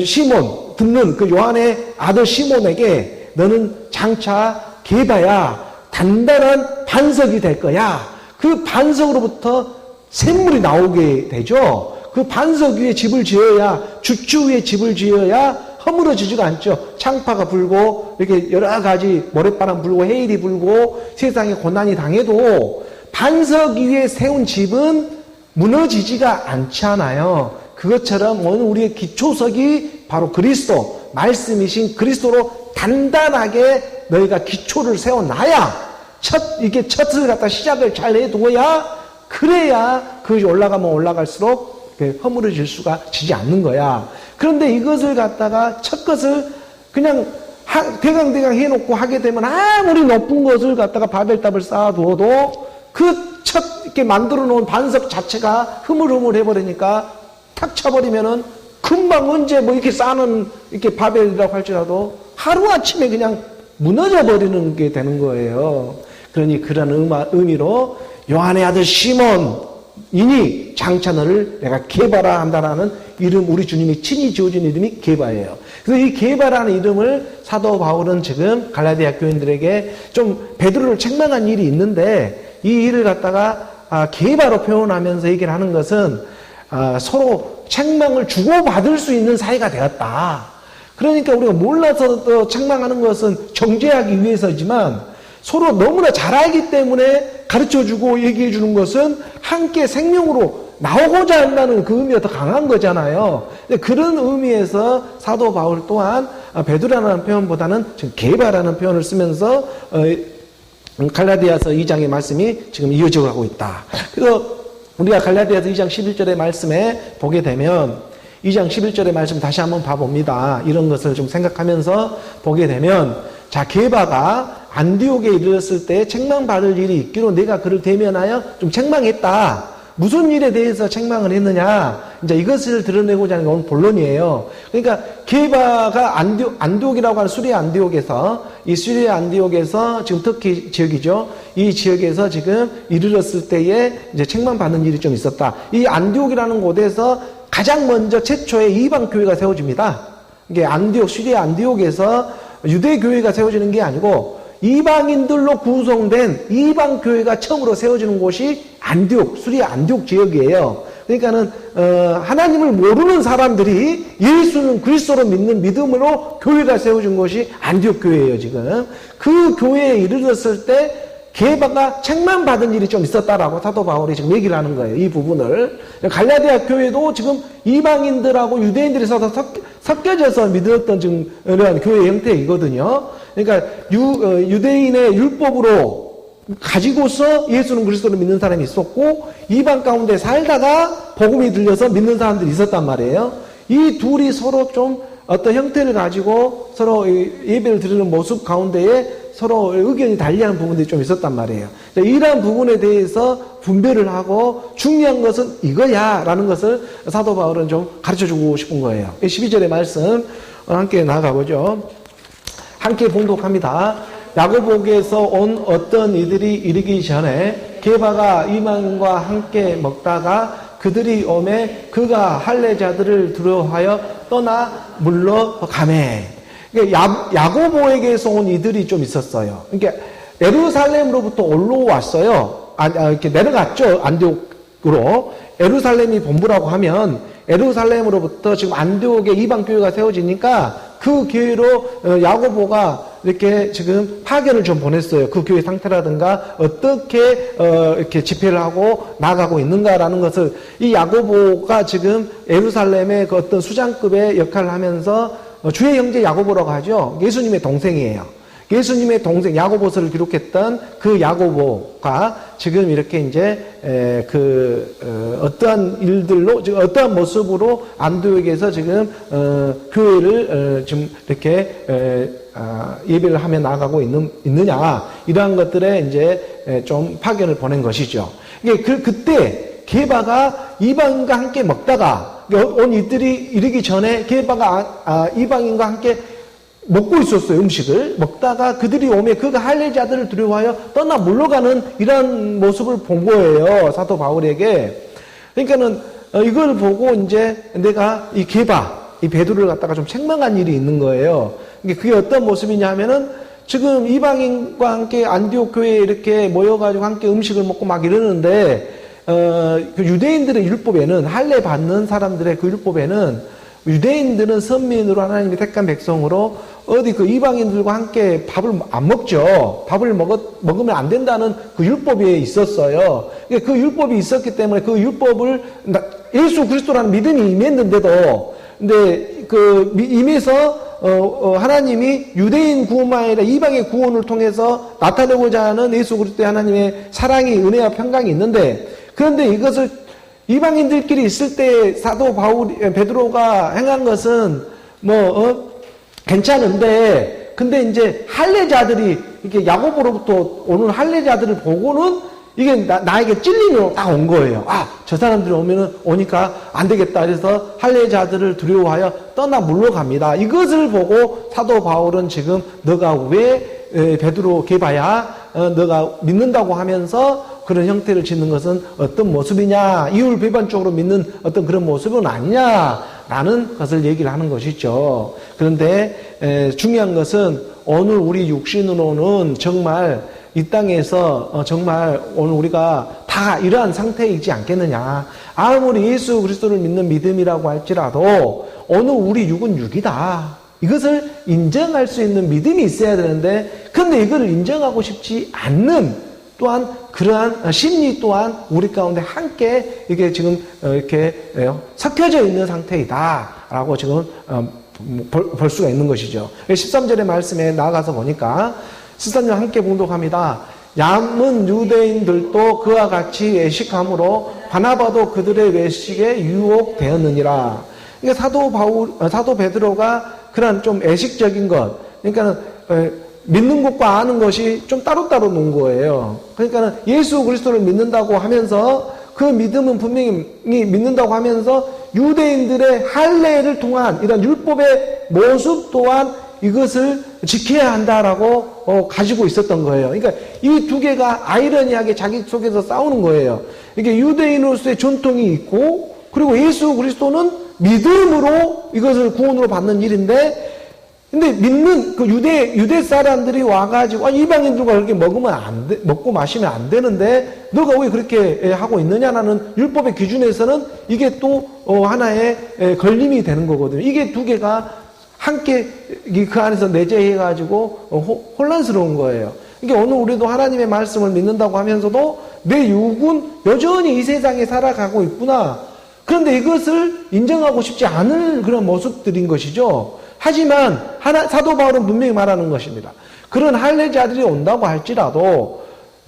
시몬, 듣는 그 요한의 아들 시몬에게 너는 장차 게바야, 단단한 반석이 될 거야. 그 반석으로부터 샘물이 나오게 되죠. 그 반석 위에 집을 지어야, 주추 위에 집을 지어야 허물어지지가 않죠. 창파가 불고 이렇게 여러 가지 모래바람 불고 해일이 불고 세상에 고난이 당해도 반석 위에 세운 집은 무너지지가 않잖아요. 그것처럼 오늘 우리의 기초석이 바로 그리스도, 말씀이신 그리스도로 단단하게 너희가 기초를 세워놔야 이게 첫을 갖다 시작을 잘 해두어야 그래야 그것이 올라가면 올라갈수록 허물어질 수가 지지 않는 거야. 그런데 이것을 갖다가 첫 것을 그냥 대강대강 해놓고 하게 되면 아무리 높은 것을 갖다가 바벨탑을 쌓아두어도 그 첫 이렇게 만들어 놓은 반석 자체가 흐물흐물 해버리니까 탁 쳐버리면은 금방 언제 뭐 이렇게 쌓는 이렇게 바벨이라고 할지라도 하루아침에 그냥 무너져 버리는 게 되는 거예요. 그러니 그런 의미로 요한의 아들 시몬이니 장차 너를 내가 게바라 한다라는 이름, 우리 주님이 친히 지어준 이름이 게바예요. 그래서 이 게바라는 이름을 사도 바울은 지금 갈라디아 교인들에게 좀 베드로를 책망한 일이 있는데 이 일을 갖다가 게바로 표현하면서 얘기를 하는 것은 서로 책망을 주고받을 수 있는 사이가 되었다. 그러니까 우리가 몰라서 또 책망하는 것은 정죄하기 위해서지만 서로 너무나 잘 알기 때문에 가르쳐주고 얘기해주는 것은 함께 생명으로 나오고자 한다는 그 의미가 더 강한 거잖아요. 그런 의미에서 사도 바울 또한 베드로라는 표현보다는 지금 게바라는 표현을 쓰면서 갈라디아서 2장의 말씀이 지금 이어져 가고 있다. 그래서 우리가 갈라디아서 2장 11절의 말씀에 보게 되면 2장 11절의 말씀 다시 한번 봐봅니다. 이런 것을 좀 생각하면서 보게 되면 자, 게바가 안디옥에 이르렀을 때 책망받을 일이 있기로 내가 그를 대면하여 좀 책망했다. 무슨 일에 대해서 책망을 했느냐? 이제 이것을 드러내고자 하는 건 본론이에요. 그러니까 게바가 안디옥이라고 하는 수리아 안디옥에서 이 수리아 안디옥에서 지금 터키 지역이죠. 이 지역에서 지금 이르렀을 때에 이제 책망받는 일이 좀 있었다. 이 안디옥이라는 곳에서 가장 먼저 최초의 이방 교회가 세워집니다. 이게 수리아 안디옥에서 유대 교회가 세워지는 게 아니고 이방인들로 구성된 이방 교회가 처음으로 세워지는 곳이 수리아 안디옥 지역이에요. 그러니까는 하나님을 모르는 사람들이 예수는 그리스도로 믿는 믿음으로 교회가 세워진 곳이 안디옥 교회예요. 지금 그 교회에 이르렀을 때 게바가 책망받은 일이 좀 있었다라고 사도 바울이 지금 얘기를 하는 거예요. 이 부분을 갈라디아 교회도 지금 이방인들하고 유대인들이 섞여져서 믿었던 지금 이러한 교회 형태이거든요. 그러니까 유대인의 율법으로 가지고서 예수는 그리스도를 믿는 사람이 있었고, 이방 가운데 살다가 복음이 들려서 믿는 사람들이 있었단 말이에요. 이 둘이 서로 좀 어떤 형태를 가지고 서로 예배를 드리는 모습 가운데에 서로 의견이 달리하는 부분들이 좀 있었단 말이에요. 이러한 부분에 대해서 분별을 하고 중요한 것은 이거야 라는 것을 사도 바울은 좀 가르쳐주고 싶은 거예요. 12절의 말씀 함께 나가보죠. 함께 봉독합니다. 야고보에서 온 어떤 이들이 이르기 전에 게바가 이방인과 함께 먹다가 그들이 오매 그가 할례자들을 두려워하여 떠나 물러가매. 야고보에게서 온 이들이 좀 있었어요. 그러니까 예루살렘으로부터 올라왔어요. 이렇게 내려갔죠. 안디옥으로. 예루살렘이 본부라고 하면 예루살렘으로부터 지금 안디옥에 이방 교회가 세워지니까 그 교회로 야고보가 이렇게 지금 파견을 좀 보냈어요. 그 교회 상태라든가 어떻게 이렇게 집회를 하고 나가고 있는가라는 것을 이 야고보가 지금 예루살렘의 그 어떤 수장급의 역할을 하면서 주의 형제 야고보라고 하죠. 예수님의 동생이에요. 예수님의 동생 야고보서를 기록했던 그 야고보가 지금 이렇게 이제 어떠한 일들로 지금 어떠한 모습으로 안디옥에서 지금 교회를 지금 이렇게 예배를 하며 나가고 있느냐 이러한 것들에 이제 좀 파견을 보낸 것이죠. 그때 게바가 이방인과 함께 먹다가 온 이들이 이르기 전에 게바가 이방인과 함께 먹고 있었어요. 음식을 먹다가 그들이 오면 그가 할례자들을 두려워하여 떠나 물러가는 이런 모습을 본 거예요. 사도 바울에게. 그러니까는 이걸 보고 이제 내가 이 게바, 이 베드로를 갖다가 좀 책망한 일이 있는 거예요. 그게 어떤 모습이냐 하면은 지금 이방인과 함께 안디옥 교회에 이렇게 모여가지고 함께 음식을 먹고 막 이러는데 그 유대인들의 율법에는 할례 받는 사람들의 그 율법에는 유대인들은 선민으로 하나님이 택한 백성으로 어디 그 이방인들과 함께 밥을 안 먹죠. 밥을 먹으면 안 된다는 그 율법이 있었어요. 그 율법이 있었기 때문에 그 율법을 예수 그리스도라는 믿음이 임했는데도 근데 그 임해서 하나님이 유대인 구원만 아니라 이방의 구원을 통해서 나타내고자 하는 예수 그리스도의 하나님의 사랑이 은혜와 평강이 있는데 그런데 이것을 이방인들끼리 있을 때 사도 베드로가 행한 것은 괜찮은데 근데 이제 할례자들이 이렇게 야고보로부터 오는 할례자들을 보고는 이게 나에게 찔림으로 딱 온 거예요. 저 사람들이 오니까 안 되겠다. 그래서 할례자들을 두려워하여 떠나 물러갑니다. 이것을 보고 사도 바울은 지금 너가 왜 베드로 게바야 너가 믿는다고 하면서 그런 형태를 짓는 것은 어떤 모습이냐 이율 배반적으로 믿는 어떤 그런 모습은 아니냐라는 것을 얘기를 하는 것이죠. 그런데 중요한 것은 오늘 우리 육신으로는 정말 이 땅에서 정말 오늘 우리가 다 이러한 상태이지 않겠느냐. 아무리 예수 그리스도를 믿는 믿음이라고 할지라도 오늘 우리 육은 육이다. 이것을 인정할 수 있는 믿음이 있어야 되는데 근데 이거를 인정하고 싶지 않는 또한 그러한 심리 또한 우리 가운데 함께 이게 지금 이렇게 섞여져 있는 상태이다라고 지금 볼 수가 있는 것이죠. 13절의 말씀에 나아가서 보니까 13절 함께 봉독합니다. 남은 유대인들도 그와 같이 외식함으로 바나바도 그들의 외식에 유혹되었느니라. 그러니까 사도 베드로가 그런 좀 외식적인 것, 그러니까 믿는 것과 아는 것이 좀 따로따로 놓은 거예요. 그러니까 예수 그리스도를 믿는다고 하면서 그 믿음은 분명히 믿는다고 하면서 유대인들의 할례를 통한 이런 율법의 모습 또한 이것을 지켜야 한다라고 가지고 있었던 거예요. 그러니까 이 두 개가 아이러니하게 자기 속에서 싸우는 거예요. 이게 유대인으로서의 전통이 있고 그리고 예수 그리스도는 믿음으로 이것을 구원으로 받는 일인데 근데 믿는 그 유대 사람들이 와가지고 이방인들과 그렇게 먹고 마시면 안 되는데 너가 왜 그렇게 하고 있느냐라는 율법의 기준에서는 이게 또 하나의 걸림이 되는 거거든요. 이게 두 개가 함께 그 안에서 내재해가지고 혼란스러운 거예요. 그러니까 오늘 우리도 하나님의 말씀을 믿는다고 하면서도 내 육은 여전히 이 세상에 살아가고 있구나. 그런데 이것을 인정하고 싶지 않은 그런 모습들인 것이죠. 하지만 사도 바울은 분명히 말하는 것입니다. 그런 할례자들이 온다고 할지라도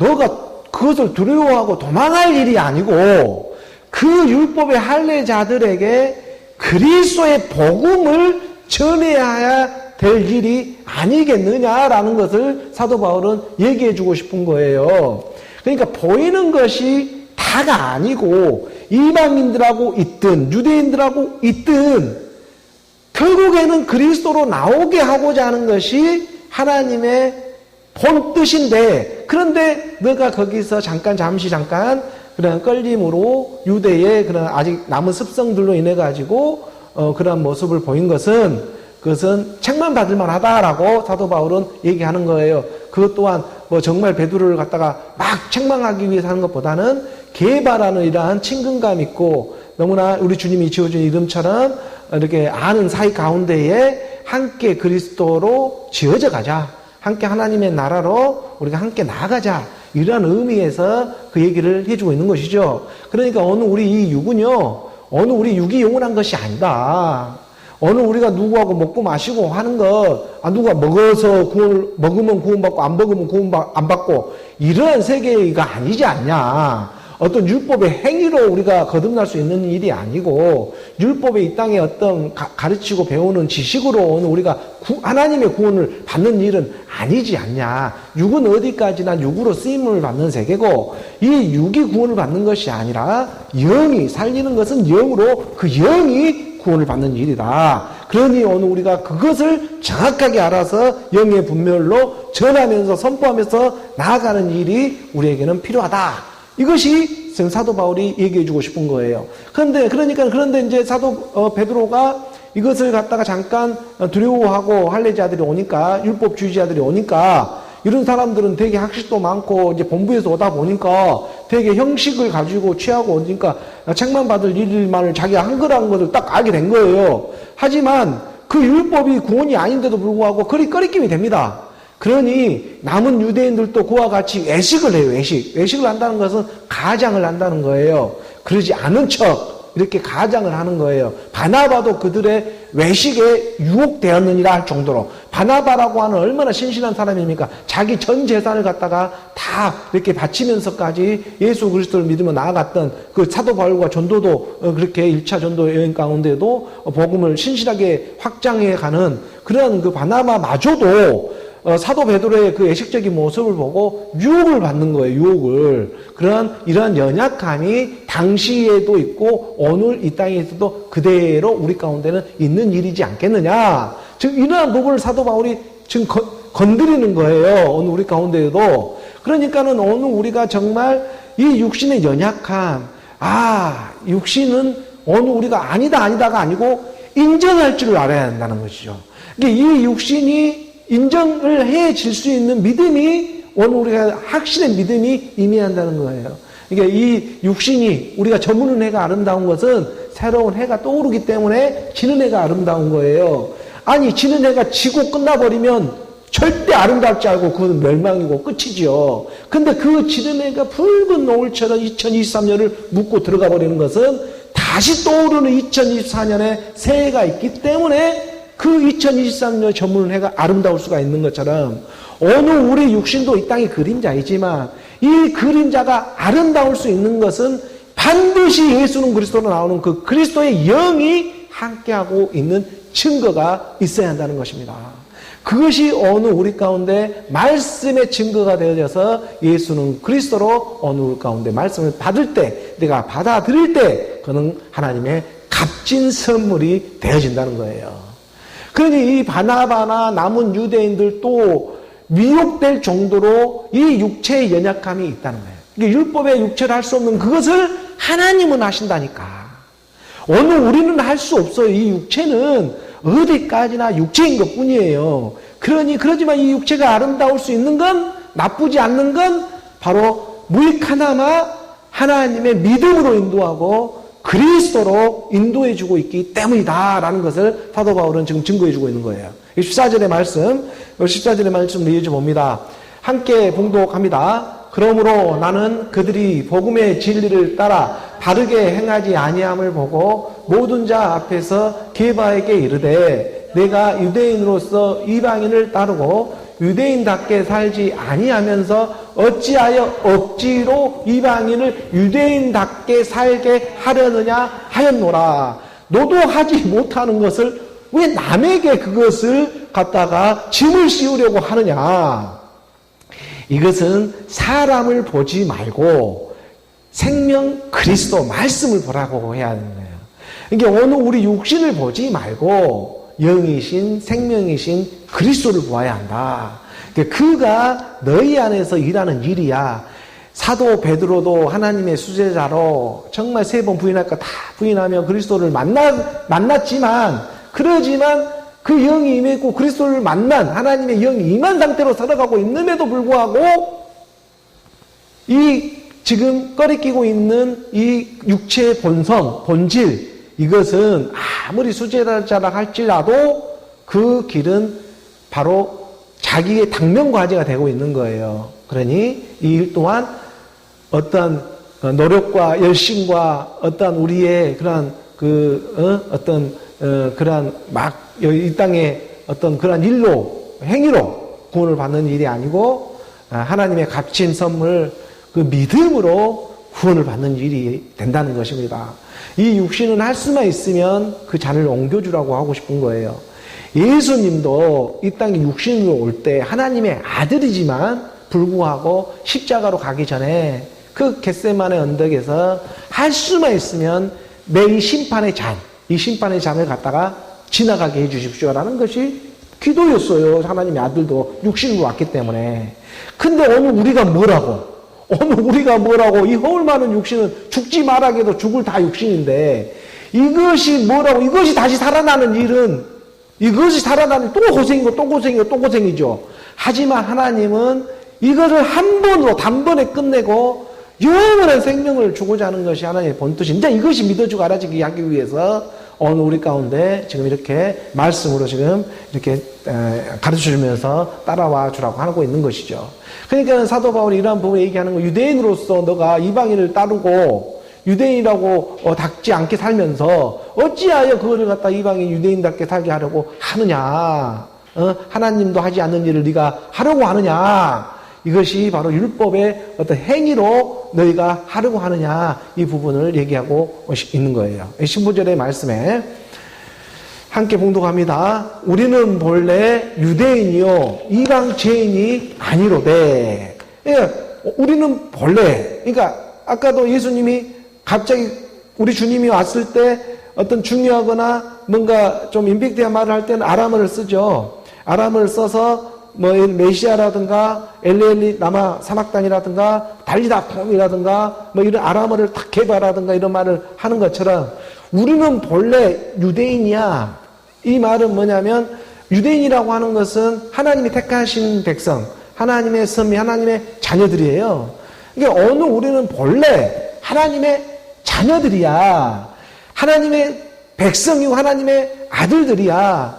너가 그것을 두려워하고 도망할 일이 아니고 그 율법의 할례자들에게 그리스도의 복음을 전해야 될 일이 아니겠느냐라는 것을 사도 바울은 얘기해 주고 싶은 거예요. 그러니까 보이는 것이 다가 아니고 이방인들하고 있든 유대인들하고 있든 결국에는 그리스도로 나오게 하고자 하는 것이 하나님의 본 뜻인데, 그런데 너가 거기서 잠시 그런 끌림으로 유대의 그런 아직 남은 습성들로 인해 가지고 그런 모습을 보인 그것은 책망받을 만하다라고 사도 바울은 얘기하는 거예요. 그것 또한 뭐 정말 베드로를 갖다가 막 책망하기 위해서 하는 것보다는 게바라는 이러한 친근감 있고 너무나 우리 주님이 지어준 이름처럼 이렇게 아는 사이 가운데에 함께 그리스도로 지어져 가자. 함께 하나님의 나라로 우리가 함께 나아가자. 이런 의미에서 그 얘기를 해주고 있는 것이죠. 그러니까 우리 이 육은요, 우리 육이 영원한 것이 아니다. 우리가 누구하고 먹고 마시고 하는 것, 누가 먹으면 구원받고 안 먹으면 구원 안 받고 이러한 세계가 아니지 않냐. 어떤 율법의 행위로 우리가 거듭날 수 있는 일이 아니고 율법의 이 땅에 어떤 가르치고 배우는 지식으로 우리가 하나님의 구원을 받는 일은 아니지 않냐. 육은 어디까지나 육으로 쓰임을 받는 세계고 이 육이 구원을 받는 것이 아니라 영이 살리는 것은 영으로 그 영이 구원을 받는 일이다. 그러니 오늘 우리가 그것을 정확하게 알아서 영의 분별로 전하면서 선포하면서 나아가는 일이 우리에게는 필요하다. 이것이 지금 사도 바울이 얘기해 주고 싶은 거예요. 그런데 이제 사도 베드로가 이것을 갖다가 잠깐 두려워하고 할례자들이 오니까, 율법주의자들이 오니까, 이런 사람들은 되게 학식도 많고 이제 본부에서 오다 보니까 되게 형식을 가지고 취하고 오니까 책망받을 일만을 자기가 한 거라는 것을 딱 알게 된 거예요. 하지만 그 율법이 구원이 아닌데도 불구하고 그리 꺼리낌이 됩니다. 그러니 남은 유대인들도 그와 같이 외식을 해요. 외식을 한다는 것은 가장을 한다는 거예요. 그러지 않은 척 이렇게 가장을 하는 거예요. 바나바도 그들의 외식에 유혹되었느니라 할 정도로. 바나바라고 하는 얼마나 신실한 사람입니까? 자기 전 재산을 갖다가 다 이렇게 바치면서까지 예수 그리스도를 믿으며 나아갔던 그 사도 바울과 전도도 그렇게 1차 전도 여행 가운데도 복음을 신실하게 확장해가는 그런 그 바나바마저도 사도 베드로의 그 애식적인 모습을 보고 유혹을 받는 거예요. 유혹을. 이러한 연약함이 당시에도 있고 오늘 이 땅에서도 그대로 우리 가운데는 있는 일이지 않겠느냐. 즉 이러한 부분을 사도 바울이 지금 건드리는 거예요. 오늘 우리 가운데에도. 그러니까는 오늘 우리가 정말 이 육신의 연약함, 육신은 오늘 우리가 아니다가 아니고 인정할 줄 알아야 한다는 것이죠. 이 육신이 인정을 해질 수 있는 믿음이 오늘 우리가 확신의 믿음이 임해한다는 거예요. 그러니까 이 육신이 우리가 저무는 해가 아름다운 것은 새로운 해가 떠오르기 때문에 지는 해가 아름다운 거예요. 아니 지는 해가 지고 끝나버리면 절대 아름답지 않고 그건 멸망이고 끝이죠. 근데 그 지는 해가 붉은 노을처럼 2023년을 묻고 들어가 버리는 것은 다시 떠오르는 2024년에 새해가 있기 때문에 그 2023년 저무는 해가 아름다울 수가 있는 것처럼 오늘 우리 육신도 이 땅의 그림자이지만 이 그림자가 아름다울 수 있는 것은 반드시 예수는 그리스도로 나오는 그 그리스도의 영이 함께하고 있는 증거가 있어야 한다는 것입니다. 그것이 오늘 우리 가운데 말씀의 증거가 되어져서 예수는 그리스도로 오늘 우리 가운데 말씀을 받을 때, 내가 받아들일 때 그는 하나님의 값진 선물이 되어진다는 거예요. 그러니 이 바나바나 남은 유대인들도 미혹될 정도로 이 육체의 연약함이 있다는 거예요. 그러니까 율법의 육체를 할 수 없는 그것을 하나님은 하신다니까. 오늘 우리는 할 수 없어요. 이 육체는 어디까지나 육체인 것 뿐이에요. 그러지만 이 육체가 아름다울 수 있는 건, 나쁘지 않는 건 바로 무익하나마 하나님의 믿음으로 인도하고 그리스도로 인도해주고 있기 때문이다라는 것을 사도 바울은 지금 증거해주고 있는 거예요. 14절의 말씀을 이어져 봅니다. 함께 봉독합니다. 그러므로 나는 그들이 복음의 진리를 따라 바르게 행하지 아니함을 보고 모든 자 앞에서 게바에게 이르되 내가 유대인으로서 이방인을 따르고 유대인답게 살지 아니하면서 어찌하여 억지로 이방인을 유대인답게 살게 하려느냐 하였노라. 너도 하지 못하는 것을 왜 남에게 그것을 갖다가 짐을 씌우려고 하느냐. 이것은 사람을 보지 말고 생명 그리스도 말씀을 보라고 해야 하는 거예요. 그러니까 오늘 우리 육신을 보지 말고 영이신 생명이신 그리스도를 보아야 한다. 그가 너희 안에서 일하는 일이야. 사도 베드로도 하나님의 수제자로 정말 3번 부인할 거 다 부인하며 그리스도를 만났지만 그러지만 그 영이 임했고 그리스도를 만난 하나님의 영이 임한 상태로 살아가고 있음에도 불구하고 이 지금 꺼리끼고 있는 이 육체의 본성, 본질 이것은 아무리 수제자라 할지라도 그 길은 바로 자기의 당면과제가 되고 있는 거예요. 그러니 이 일 또한 어떤 노력과 열심과 어떤 우리의 그런 그러한 막 이 땅에 어떤 그러한 일로 행위로 구원을 받는 일이 아니고 하나님의 값진 선물 그 믿음으로 구원을 받는 일이 된다는 것입니다. 이 육신은 할 수만 있으면 그 잔을 옮겨주라고 하고 싶은 거예요. 예수님도 이 땅에 육신으로 올 때 하나님의 아들이지만 불구하고 십자가로 가기 전에 그 겟세마네 언덕에서 할 수만 있으면 내 이 심판의 잔, 이 심판의 잔을 갖다가 지나가게 해 주십시오라는 것이 기도였어요. 하나님의 아들도 육신으로 왔기 때문에. 근데 오늘 우리가 뭐라고? 이 허울 많은 육신은 죽지 말아게도 죽을 다 육신인데 이것이 뭐라고? 이것이 다시 살아나는 일은 이것이 살아나는 또 고생이죠. 하지만 하나님은 이것을 한 번으로 단번에 끝내고 영원한 생명을 주고자 하는 것이 하나님의 본뜻입니다. 이것이 믿어주고 알아지게 하기 위해서 오늘 우리 가운데 지금 이렇게 말씀으로 지금 이렇게 가르쳐주면서 따라와 주라고 하고 있는 것이죠. 그러니까 사도 바울이 이러한 부분에 얘기하는 거 유대인으로서 너가 이방인을 따르고 유대인이라고 닦지 않게 살면서 어찌하여 그거를 갖다 이방인 유대인답게 살게 하려고 하느냐. 하나님도 하지 않는 일을 네가 하려고 하느냐. 이것이 바로 율법의 어떤 행위로 너희가 하려고 하느냐 이 부분을 얘기하고 있는 거예요. 15절의 말씀에 함께 봉독합니다. 우리는 본래 유대인이요 이방 죄인이 아니로되. 우리는 본래 그러니까 아까도 예수님이 갑자기 우리 주님이 왔을 때 어떤 중요하거나 뭔가 좀 임팩트한 말을 할 때는 아람어를 쓰죠. 아람어를 써서 뭐 메시아라든가 엘리엘리 라마 사막단이라든가 달리다 콤이라든가 뭐 이런 아람어를 탁 개발하든가 이런 말을 하는 것처럼 우리는 본래 유대인이야. 이 말은 뭐냐면 유대인이라고 하는 것은 하나님이 택하신 백성, 하나님의 선미, 하나님의 자녀들이에요. 그러니까 오늘 우리는 본래 하나님의 자녀들이야. 하나님의 백성이고 하나님의 아들들이야.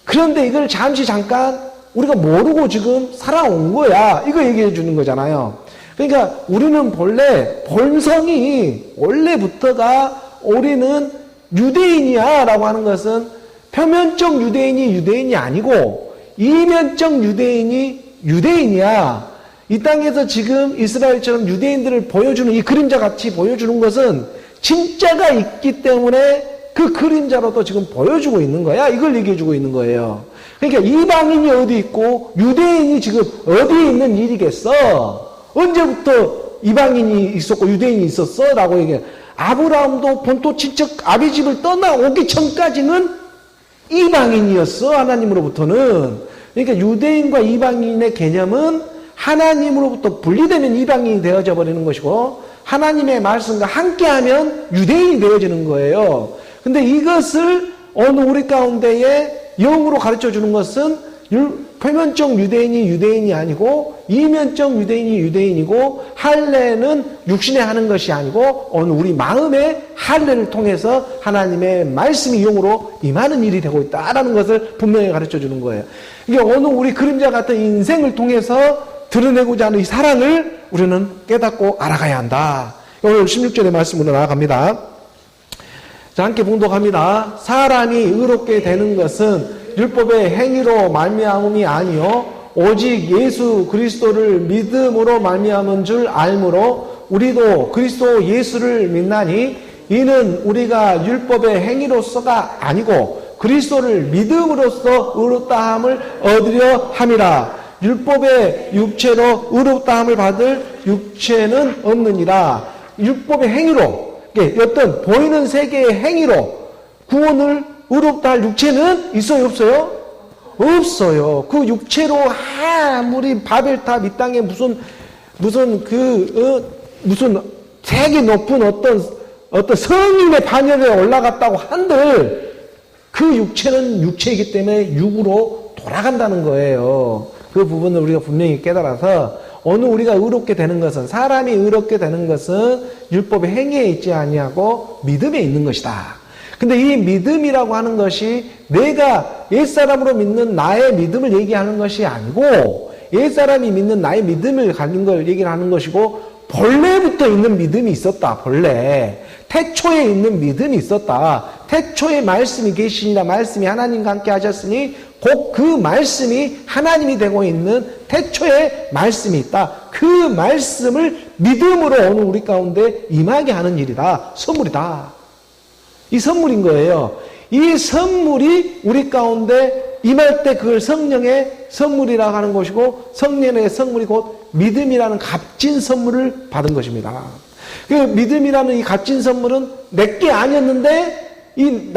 그런데 이걸 잠깐 우리가 모르고 지금 살아온 거야. 이거 얘기해 주는 거잖아요. 그러니까 우리는 본래 본성이 원래부터가 우리는 유대인이야 라고 하는 것은 표면적 유대인이 아니고 이면적 유대인이야. 이 땅에서 지금 이스라엘처럼 유대인들을 보여주는 이 그림자 같이 보여주는 것은 진짜가 있기 때문에 그 그림자로도 지금 보여주고 있는 거야. 이걸 얘기해 주고 있는 거예요. 그러니까 이방인이 어디 있고 유대인이 지금 어디에 있는 일이겠어? 언제부터 이방인이 있었고 유대인이 있었어? 라고 얘기해. 아브라함도 본토 친척 아비 집을 떠나오기 전까지는 이방인이었어. 하나님으로부터는. 그러니까 유대인과 이방인의 개념은 하나님으로부터 분리되면 이방인이 되어져 버리는 것이고 하나님의 말씀과 함께하면 유대인이 되어지는 거예요. 근데 이것을 오늘 우리 가운데에 영으로 가르쳐 주는 것은 표면적 유대인이 아니고 이면적 유대인이고 할례는 육신에 하는 것이 아니고 오늘 우리 마음의 할례를 통해서 하나님의 말씀이 영으로 임하는 일이 되고 있다라는 것을 분명히 가르쳐 주는 거예요. 이게 오늘 우리 그림자 같은 인생을 통해서 드러내고자 하는 이 사랑을 우리는 깨닫고 알아가야 한다. 오늘 16절의 말씀으로 나아갑니다. 자, 함께 봉독합니다. 사람이 의롭게 되는 것은 율법의 행위로 말미암음이 아니요 오직 예수 그리스도를 믿음으로 말미암은 줄 알므로 우리도 그리스도 예수를 믿나니 이는 우리가 율법의 행위로서가 아니고 그리스도를 믿음으로써 의롭다함을 얻으려 함이라. 율법의 육체로 의롭다함을 받을 육체는 없느니라. 율법의 행위로, 어떤 보이는 세계의 행위로 구원을 의롭다 할 육체는 있어요, 없어요? 없어요. 그 육체로 아무리 바벨탑 이 땅에 무슨 되게 높은 어떤 성인의 반열에 올라갔다고 한들 그 육체는 육체이기 때문에 육으로 돌아간다는 거예요. 그 부분을 우리가 분명히 깨달아서 어느 우리가 의롭게 되는 것은, 사람이 의롭게 되는 것은 율법의 행위에 있지 아니하고 믿음에 있는 것이다. 근데 이 믿음이라고 하는 것이 내가 옛사람으로 믿는 나의 믿음을 얘기하는 것이 아니고 옛사람이 믿는 나의 믿음을 가진 걸 얘기하는 것이고 본래부터 있는 믿음이 있었다. 본래 태초에 있는 믿음이 있었다. 태초에 말씀이 계시니라. 말씀이 하나님과 함께 하셨으니 곧 그 말씀이 하나님이 되고 있는 태초에 말씀이 있다. 그 말씀을 믿음으로 오늘 우리 가운데 임하게 하는 일이다. 선물이다. 이 선물인 거예요. 이 선물이 우리 가운데 임할 때 그걸 성령의 선물이라고 하는 것이고 성령의 선물이 곧 믿음이라는 값진 선물을 받은 것입니다. 그 믿음이라는 이 값진 선물은 내게 아니었는데 이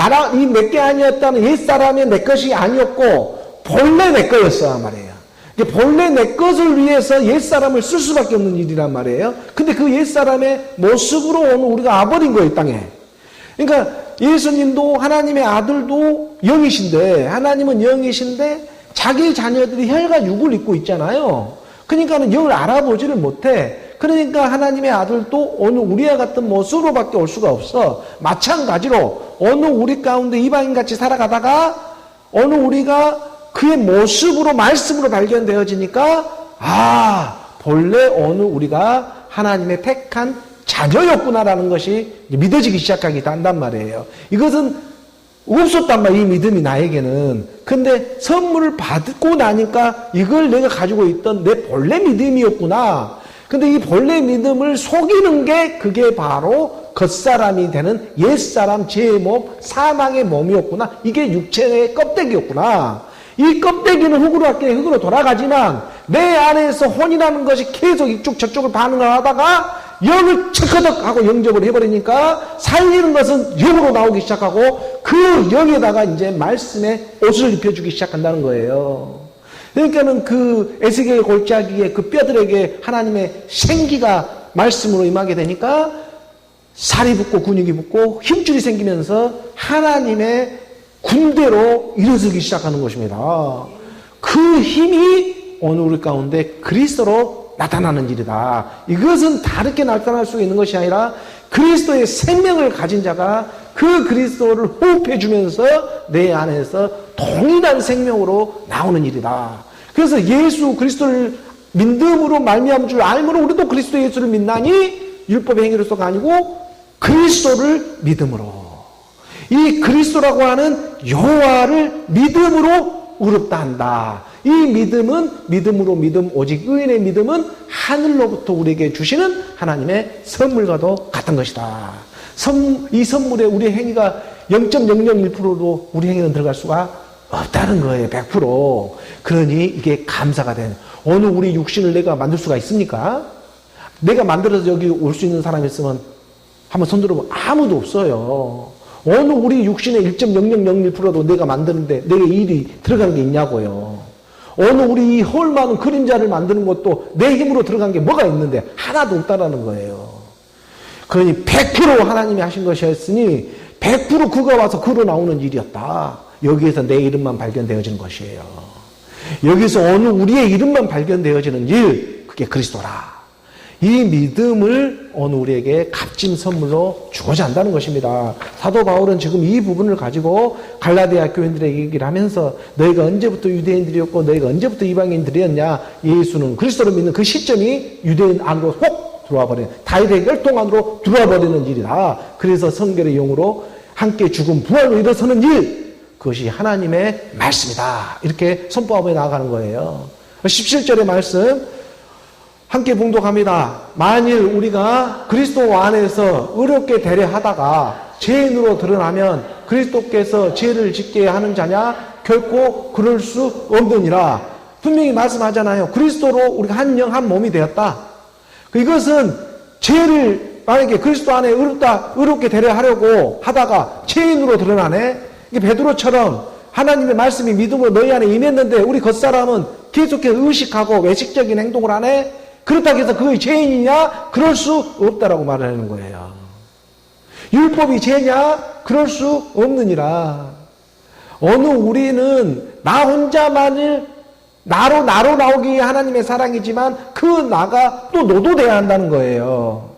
내게 아니었다는 옛사람의 내 것이 아니었고 본래 내 거였단 말이에요. 본래 내 것을 위해서 옛사람을 쓸 수밖에 없는 일이란 말이에요. 근데 그 옛사람의 모습으로 오늘 우리가 와버린 거예요, 이 땅에. 그러니까 예수님도 하나님의 아들도 영이신데, 하나님은 영이신데 자기 자녀들이 혈과 육을 입고 있잖아요. 그러니까는 영을 알아보지를 못해. 그러니까 하나님의 아들도 어느 우리와 같은 모습으로밖에 올 수가 없어. 마찬가지로 어느 우리 가운데 이방인같이 살아가다가 어느 우리가 그의 모습으로 말씀으로 발견되어지니까 본래 어느 우리가 하나님의 택한 자녀였구나라는 것이 믿어지기 시작하게 한단 말이에요. 이것은 없었단 말이에요. 이 믿음이 나에게는. 근데 선물을 받고 나니까 이걸 내가 가지고 있던 내 본래 믿음이었구나. 근데 이 본래 믿음을 속이는 게 그게 바로 겉사람이 되는 옛사람, 죄의 몸, 사망의 몸이었구나. 이게 육체의 껍데기였구나. 이 껍데기는 흙으로 갈게 흙으로 돌아가지만 내 안에서 혼이라는 것이 계속 이쪽 저쪽을 반응을 하다가 영을 척커덕 하고 영접을 해버리니까 살리는 것은 영으로 나오기 시작하고 그 영에다가 이제 말씀의 옷을 입혀주기 시작한다는 거예요. 그러니까는 그 에스겔 골짜기에 그 뼈들에게 하나님의 생기가 말씀으로 임하게 되니까 살이 붙고 근육이 붙고 힘줄이 생기면서 하나님의 군대로 일어서기 시작하는 것입니다. 그 힘이 오늘 우리 가운데 그리스도로 나타나는 일이다. 이것은 다르게 나타날 수 있는 것이 아니라 그리스도의 생명을 가진 자가 그 그리스도를 호흡해 주면서 내 안에서 동일한 생명으로 나오는 일이다. 그래서 예수 그리스도를 믿음으로 말미암은 줄 알므로 우리도 그리스도 예수를 믿나니 율법의 행위로서가 아니고 그리스도를 믿음으로. 이 그리스도라고 하는 여호와를 믿음으로 의롭다 한다. 이 믿음은 믿음으로 믿음, 오직 의인의 믿음은 하늘로부터 우리에게 주시는 하나님의 선물과도 같은 것이다. 이 선물에 우리의 행위가 0.001%도 우리 행위는 들어갈 수가 없다는 거예요. 100%. 그러니 이게 감사가 되는. 어느 우리 육신을 내가 만들 수가 있습니까? 내가 만들어서 여기 올 수 있는 사람이 있으면 한번 손 들어보면 아무도 없어요. 어느 우리 육신의 1.0001%도 내가 만드는데 내게 일이 들어간 게 있냐고요. 어느 우리 이 헐 많은 그림자를 만드는 것도 내 힘으로 들어간 게 뭐가 있는데 하나도 없다라는 거예요. 그러니 100% 하나님이 하신 것이었으니 100% 그가 와서 걸어 나오는 일이었다. 여기에서 내 이름만 발견되어지는 것이에요. 여기서 어느 우리의 이름만 발견되어지는 일, 그게 그리스도라. 이 믿음을 어느 우리에게 값진 선물로 주고자 한다는 것입니다. 사도 바울은 지금 이 부분을 가지고 갈라디아 교인들에게 얘기를 하면서 너희가 언제부터 유대인들이었고 너희가 언제부터 이방인들이었냐. 예수는 그리스도를 믿는 그 시점이 유대인 안으로 훅 들어와 버리는, 다윗의 혈통 안으로 들어와 버리는 일이다. 그래서 성결의 영으로 함께 죽음 부활로 일어서는 일, 그것이 하나님의 말씀이다. 이렇게 선포하며 나아가는 거예요. 17절의 말씀 함께 봉독합니다. 만일 우리가 그리스도 안에서 의롭게 되려 하다가 죄인으로 드러나면 그리스도께서 죄를 짓게 하는 자냐? 결코 그럴 수 없느니라. 분명히 말씀하잖아요. 그리스도로 우리가 한 영 한 몸이 되었다. 이것은 죄를 만약에 그리스도 안에 의롭게 되려 하려고 하다가 죄인으로 드러나네. 이게 베드로처럼 하나님의 말씀이 믿음으로 너희 안에 임했는데 우리 겉사람은 계속해서 의식하고 외식적인 행동을 하네. 그렇다고 해서 그의 죄인이냐? 그럴 수 없다라고 말하는 거예요. 율법이 죄냐? 그럴 수 없느니라. 어느 우리는 나 혼자만을 나로 나오기 위해 하나님의 사랑이지만 그 나가 또 너도 돼야 한다는 거예요.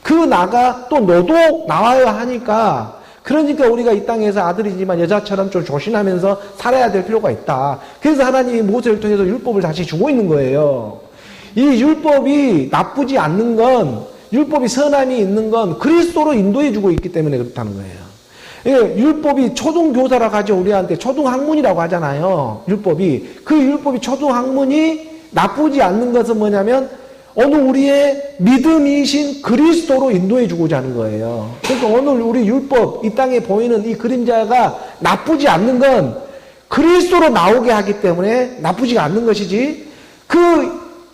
그 나가 또 너도 나와야 하니까, 그러니까 우리가 이 땅에서 아들이지만 여자처럼 좀 조신하면서 살아야 될 필요가 있다. 그래서 하나님이 모세를 통해서 율법을 다시 주고 있는 거예요. 이 율법이 나쁘지 않는 건, 율법이 선함이 있는 건 그리스도로 인도해 주고 있기 때문에 그렇다는 거예요. 율법이 초등교사라고 하죠. 우리한테 초등학문이라고 하잖아요. 율법이. 그 율법이 초등학문이 나쁘지 않는 것은 뭐냐면 어느 우리의 믿음이신 그리스도로 인도해 주고자 하는 거예요. 그러니까 오늘 우리 율법, 이 땅에 보이는 이 그림자가 나쁘지 않는 건 그리스도로 나오게 하기 때문에 나쁘지가 않는 것이지,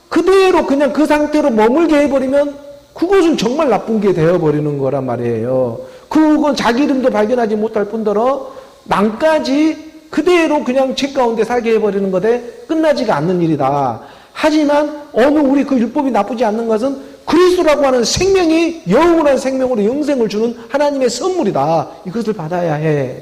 그대로 그냥 그 상태로 머물게 해버리면 그것은 정말 나쁜 게 되어버리는 거란 말이에요. 그건 자기 이름도 발견하지 못할 뿐더러 남까지 그대로 그냥 죄 가운데 살게 해버리는 것에 끝나지가 않는 일이다. 하지만 어느 우리 그 율법이 나쁘지 않는 것은 그리스도라고 하는 생명이 영원한 생명으로 영생을 주는 하나님의 선물이다. 이것을 받아야 해.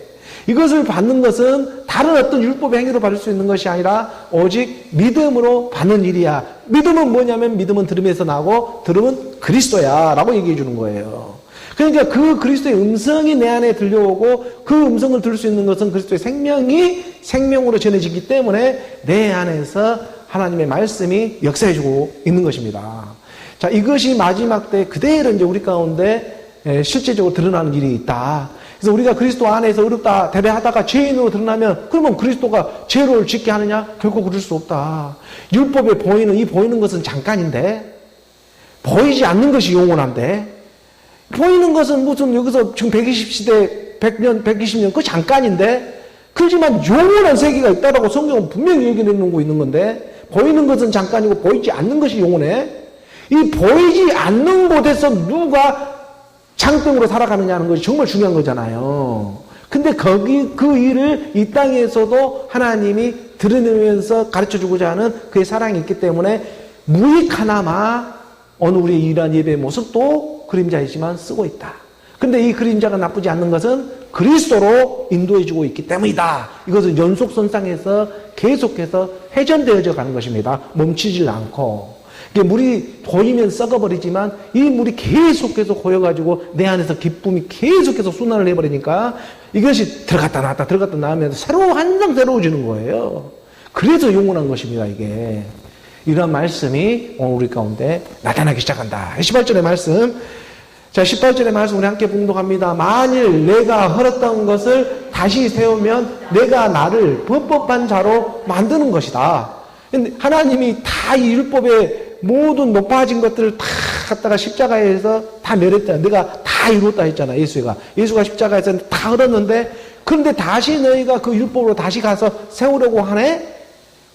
이것을 받는 것은 다른 어떤 율법의 행위로 받을 수 있는 것이 아니라 오직 믿음으로 받는 일이야. 믿음은 뭐냐면 믿음은 들음에서 나고 들음은 그리스도야 라고 얘기해 주는 거예요. 그러니까 그 그리스도의 음성이 내 안에 들려오고 그 음성을 들을 수 있는 것은 그리스도의 생명이 생명으로 전해지기 때문에 내 안에서 하나님의 말씀이 역사해주고 있는 것입니다. 자, 이것이 마지막 때 그대로 이제 우리 가운데 실제적으로 드러나는 일이 있다. 그래서 우리가 그리스도 안에서 의롭다 대배하다가 죄인으로 드러나면 그러면 그리스도가 죄를 짓게 하느냐? 결코 그럴 수 없다. 율법에 보이는 것은 잠깐인데, 보이지 않는 것이 영원한데, 보이는 것은 무슨 여기서 지금 120시대 100년 120년 그 잠깐인데, 그렇지만 영원한 세계가 있다라고 성경은 분명히 얘기해 놓고 있는 건데, 보이는 것은 잠깐이고 보이지 않는 것이 영원해. 이 보이지 않는 곳에서 누가 장병으로 살아가느냐는 것이 정말 중요한 거잖아요. 근데 그 일을 이 땅에서도 하나님이 드러내면서 가르쳐주고자 하는 그의 사랑이 있기 때문에 무익하나마 어느 우리의 이러한 예배의 모습도 그림자이지만 쓰고 있다. 근데 이 그림자가 나쁘지 않는 것은 그리스도로 인도해주고 있기 때문이다. 이것은 연속선상에서 계속해서 회전되어져 가는 것입니다. 멈추질 않고. 물이 고이면 썩어버리지만 이 물이 계속해서 고여가지고 내 안에서 기쁨이 계속해서 순환을 해버리니까 이것이 들어갔다 나오면서 항상 새로워지는 거예요. 그래서 영원한 것입니다. 이게 이런 말씀이 오늘 우리 가운데 나타나기 시작한다. 18절의 말씀. 자, 18절의 말씀 우리 함께 봉독합니다. 만일 내가 헐었던 것을 다시 세우면 내가 나를 범법한 자로 만드는 것이다. 하나님이 다 이 율법의 모든 높아진 것들을 다 갖다가 십자가에서 다 멸했잖아. 내가 다 이뤘다 했잖아. 예수가 십자가에서 다 흘렀는데, 그런데 다시 너희가 그 율법으로 다시 가서 세우려고 하네?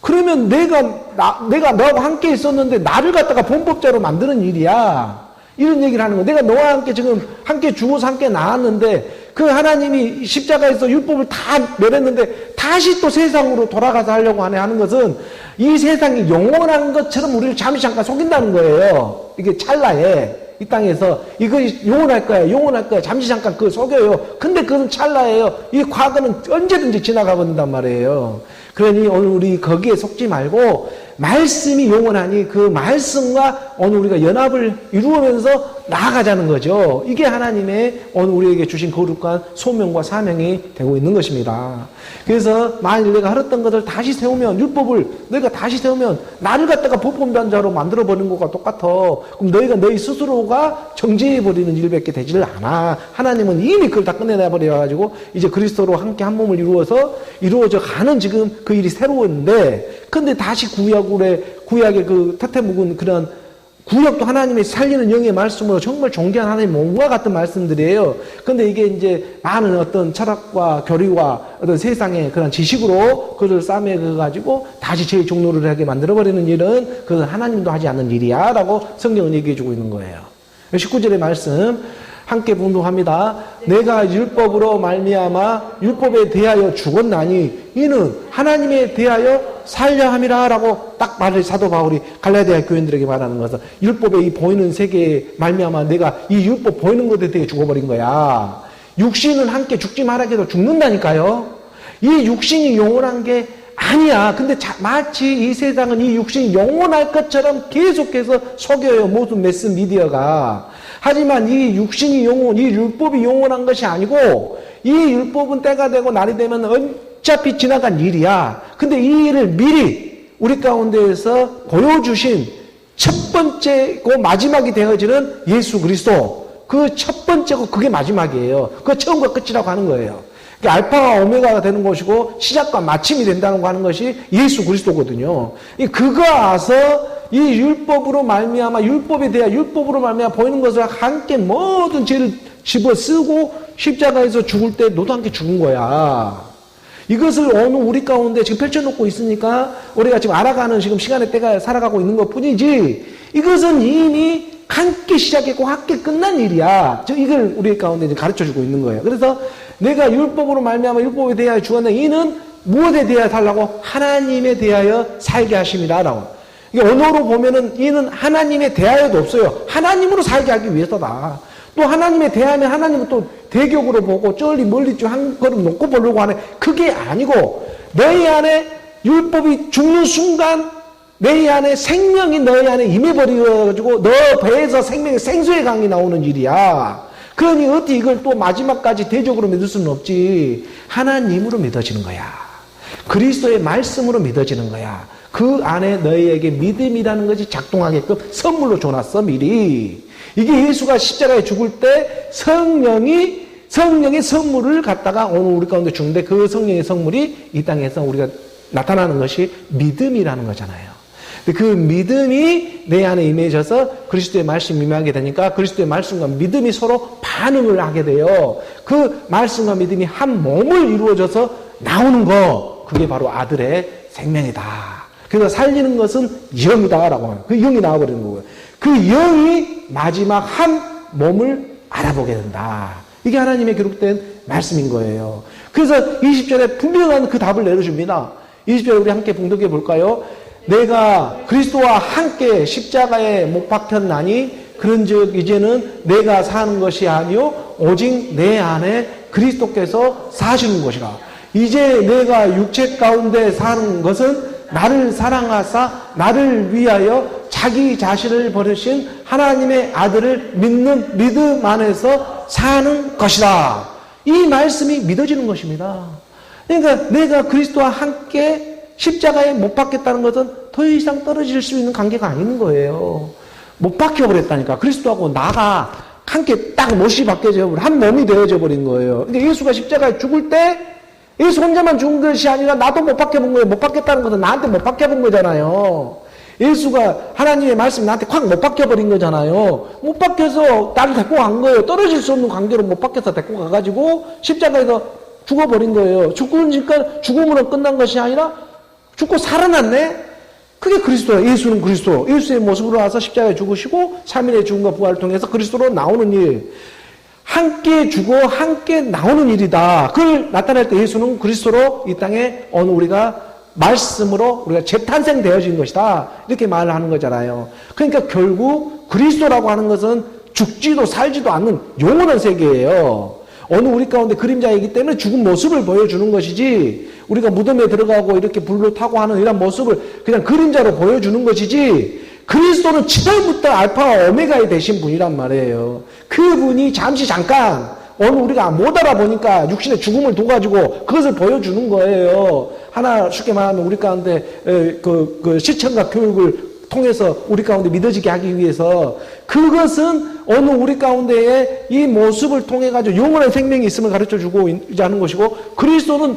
그러면 내가 너하고 함께 있었는데 나를 갖다가 범법자로 만드는 일이야. 이런 얘기를 하는 거야. 내가 너와 함께 지금 함께 죽어서 함께 나왔는데 그 하나님이 십자가에서 율법을 다 멸했는데 다시 또 세상으로 돌아가서 하려고 하는 것은 이 세상이 영원한 것처럼 우리를 잠시 잠깐 속인다는 거예요. 이게 찰나에 이 땅에서 이것이 영원할 거야 잠시 잠깐 그걸 속여요. 근데 그건 찰나예요. 이 과거는 언제든지 지나가 버린단 말이에요. 그러니 오늘 우리 거기에 속지 말고 말씀이 영원하니 그 말씀과 오늘 우리가 연합을 이루면서 나아가자는 거죠. 이게 하나님의 오늘 우리에게 주신 거룩한 소명과 사명이 되고 있는 것입니다. 그래서 만일 내가 헐었던 것을 다시 세우면, 율법을 내가 다시 세우면 나를 갖다가 법범한 자로 만들어버리는 것과 똑같아. 그럼 너희가 너희 스스로가 정죄해버리는 일밖에 되지를 않아. 하나님은 이미 그걸 다 끝내버려가지고 이제 그리스도로 함께 한 몸을 이루어져 가는 지금 그 일이 새로운데, 근데 다시 구약의 그 탓에 묵은 그런 구약도 하나님의 살리는 영의 말씀으로 정말 존귀한 하나님의 몸과 같은 말씀들이에요. 근데 이게 이제 많은 어떤 철학과 교리와 어떤 세상의 그런 지식으로 그를 싸매가지고 다시 재종로를 하게 만들어버리는 일은 그건 하나님도 하지 않는 일이야 라고 성경은 얘기해주고 있는 거예요. 19절의 말씀 함께 분독합니다. 내가 율법으로 말미암아 율법에 대하여 죽었나니 이는 하나님에 대하여 살려 함이라 라고 딱 말을 사도 바울이 갈라디아 교인들에게 말하는 것은 율법의 이 보이는 세계에 말미암아 내가 이 율법 보이는 것에 대해 죽어버린 거야. 육신은 함께 죽지 말아게 해도 죽는다니까요. 이 육신이 영원한 게 아니야. 근데 마치 이 세상은 이 육신이 영원할 것처럼 계속해서 속여요. 모든 매스 미디어가. 하지만 이 육신이 이 율법이 영원한 것이 아니고 이 율법은 때가 되고 날이 되면 어차피 지나간 일이야. 근데 이 일을 미리 우리 가운데에서 보여주신 첫 번째고 마지막이 되어지는 예수 그리스도. 그 첫 번째고 그게 마지막이에요. 그 처음과 끝이라고 하는 거예요. 알파와 오메가가 되는 것이고 시작과 마침이 된다는 거 하는 것이 예수 그리스도거든요. 그거 와서 이 율법으로 말미암아 율법으로 말미암아 보이는 것을 함께 모든 죄를 집어 쓰고 십자가에서 죽을 때 너도 함께 죽은 거야. 이것을 오늘 우리 가운데 지금 펼쳐놓고 있으니까 우리가 지금 알아가는 지금 시간의 때가 살아가고 있는 것 뿐이지 이것은 이미 함께 시작했고 함께 끝난 일이야. 이걸 우리 가운데 가르쳐주고 있는 거예요. 그래서 내가 율법으로 말미암아 율법에 대하여 죽었네. 이는 무엇에 대하여 살라고? 하나님에 대하여 살게 하심이라라고. 이게 언어로 보면은 이는 하나님에 대하여도 없어요. 하나님으로 살게 하기 위해서다. 또 하나님에 대하면 하나님은 또 대격으로 보고 쩔리 멀리 좀 한 걸음 놓고 보려고 하네. 그게 아니고 너희 안에 율법이 죽는 순간 너희 안에 생명이 너희 안에 임해버려가지고 너 배에서 생명의 생수의 강이 나오는 일이야. 그러니 어떻게 이걸 또 마지막까지 대적으로 믿을 수는 없지. 하나님으로 믿어지는 거야. 그리스도의 말씀으로 믿어지는 거야. 그 안에 너희에게 믿음이라는 것이 작동하게끔 선물로 줘놨어 미리. 이게 예수가 십자가에 죽을 때 성령의 선물을 갖다가 오늘 우리 가운데 주는데 그 성령의 선물이 이 땅에서 우리가 나타나는 것이 믿음이라는 거잖아요. 그 믿음이 내 안에 임해져서 그리스도의 말씀이 임하게 되니까 그리스도의 말씀과 믿음이 서로 반응을 하게 돼요. 그 말씀과 믿음이 한 몸을 이루어져서 나오는 거, 그게 바로 아들의 생명이다. 그래서 살리는 것은 영이다라고 하는, 그 영이 나와버리는 거고요. 그 영이 마지막 한 몸을 알아보게 된다. 이게 하나님의 기록된 말씀인 거예요. 그래서 20절에 분명한 그 답을 내려줍니다. 20절에 우리 함께 봉독해 볼까요? 내가 그리스도와 함께 십자가에 못 박혔나니 그런즉 이제는 내가 사는 것이 아니요 오직 내 안에 그리스도께서 사시는 것이라. 이제 내가 육체 가운데 사는 것은 나를 사랑하사 나를 위하여 자기 자신을 버리신 하나님의 아들을 믿는 믿음 안에서 사는 것이다. 이 말씀이 믿어지는 것입니다. 그러니까 내가 그리스도와 함께 십자가에 못 박혔다는 것은 더 이상 떨어질 수 있는 관계가 아닌 거예요. 못 박혀버렸다니까. 그리스도하고 나가 함께 딱 못이 바뀌어져 버린 한 몸이 되어져 버린 거예요. 근데 예수가 십자가에 죽을 때 예수 혼자만 죽은 것이 아니라 나도 못 박혀본 거예요. 못 박혔다는 것은 나한테 못 박혀본 거잖아요. 예수가 하나님의 말씀이 나한테 콱 못 박혀버린 거잖아요. 못 박혀서 나를 데리고 간 거예요. 떨어질 수 없는 관계로 못 박혀서 데리고 가가지고 십자가에서 죽어버린 거예요. 죽으니까 죽음으로 끝난 것이 아니라 죽고 살아났네? 그게 그리스도예요. 예수는 그리스도. 예수의 모습으로 와서 십자가에 죽으시고 3일의 죽음과 부활을 통해서 그리스도로 나오는 일. 함께 죽어 함께 나오는 일이다. 그걸 나타낼 때 예수는 그리스도로 이 땅에 오늘 우리가 말씀으로 우리가 재탄생되어진 것이다. 이렇게 말을 하는 거잖아요. 그러니까 결국 그리스도라고 하는 것은 죽지도 살지도 않는 영원한 세계예요. 오늘 우리 가운데 그림자이기 때문에 죽은 모습을 보여주는 것이지 우리가 무덤에 들어가고 이렇게 불로 타고 하는 이런 모습을 그냥 그림자로 보여주는 것이지 그리스도는 처음부터 알파와 오메가에 되신 분이란 말이에요. 그분이 잠깐 오늘 우리가 못 알아보니까 육신의 죽음을 둬가지고 그것을 보여주는 거예요. 하나 쉽게 말하면 우리 가운데 그 시청각 교육을 통해서 우리 가운데 믿어지게 하기 위해서 그것은 오늘 우리 가운데에 이 모습을 통해 가지고 영원한 생명이 있음을 가르쳐주고 하는 것이고 그리스도는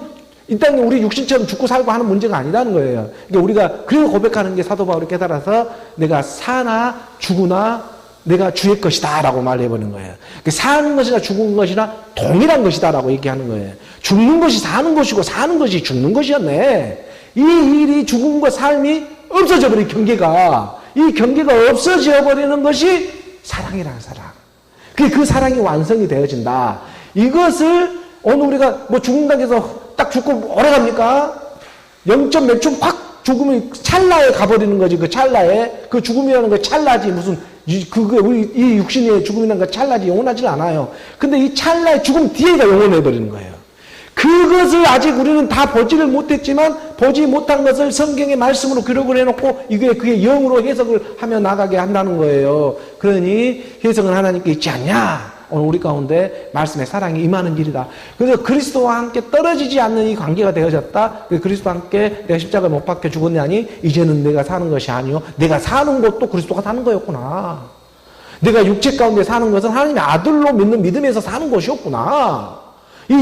이 땅에 우리 육신처럼 죽고 살고 하는 문제가 아니라는 거예요. 그러니까 우리가 그래서 고백하는 게 사도 바울이 깨달아서 내가 사나 죽으나 내가 주의 것이다 라고 말해버리는 거예요. 사는 것이나 죽은 것이나 동일한 것이다 라고 얘기하는 거예요. 죽는 것이 사는 것이고 사는 것이 죽는 것이었네. 이 일이 죽음과 삶이 없어져 버린 경계가, 이 경계가 없어져 버리는 것이 사랑이라는 사랑. 그 사랑이 완성이 되어진다. 이것을 오늘 우리가 뭐 죽는다고 해서 딱 죽고 오래 갑니까? 0점 몇 초 확 죽음이 찰나에 가버리는 거지. 그 찰나에. 그 죽음이라는 거 찰나지. 무슨, 우리 이 육신의 죽음이라는 거 찰나지. 영원하지 않아요. 근데 이 찰나의 죽음 뒤에가 영원해버리는 거예요. 그것을 아직 우리는 다 보지를 못했지만, 보지 못한 것을 성경의 말씀으로 기록을 해놓고, 이게 그게 영으로 해석을 하며 나가게 한다는 거예요. 그러니 해석은 하나님께 있지 않냐? 오늘 우리 가운데 말씀의 사랑이 임하는 일이다. 그래서 그리스도와 함께 떨어지지 않는 이 관계가 되어졌다. 그리스도와 함께 내가 십자가에 못 박혀 죽었냐니 이제는 내가 사는 것이 아니요 내가 사는 것도 그리스도가 사는 거였구나. 내가 육체 가운데 사는 것은 하나님의 아들로 믿는 믿음에서 사는 것이었구나. 이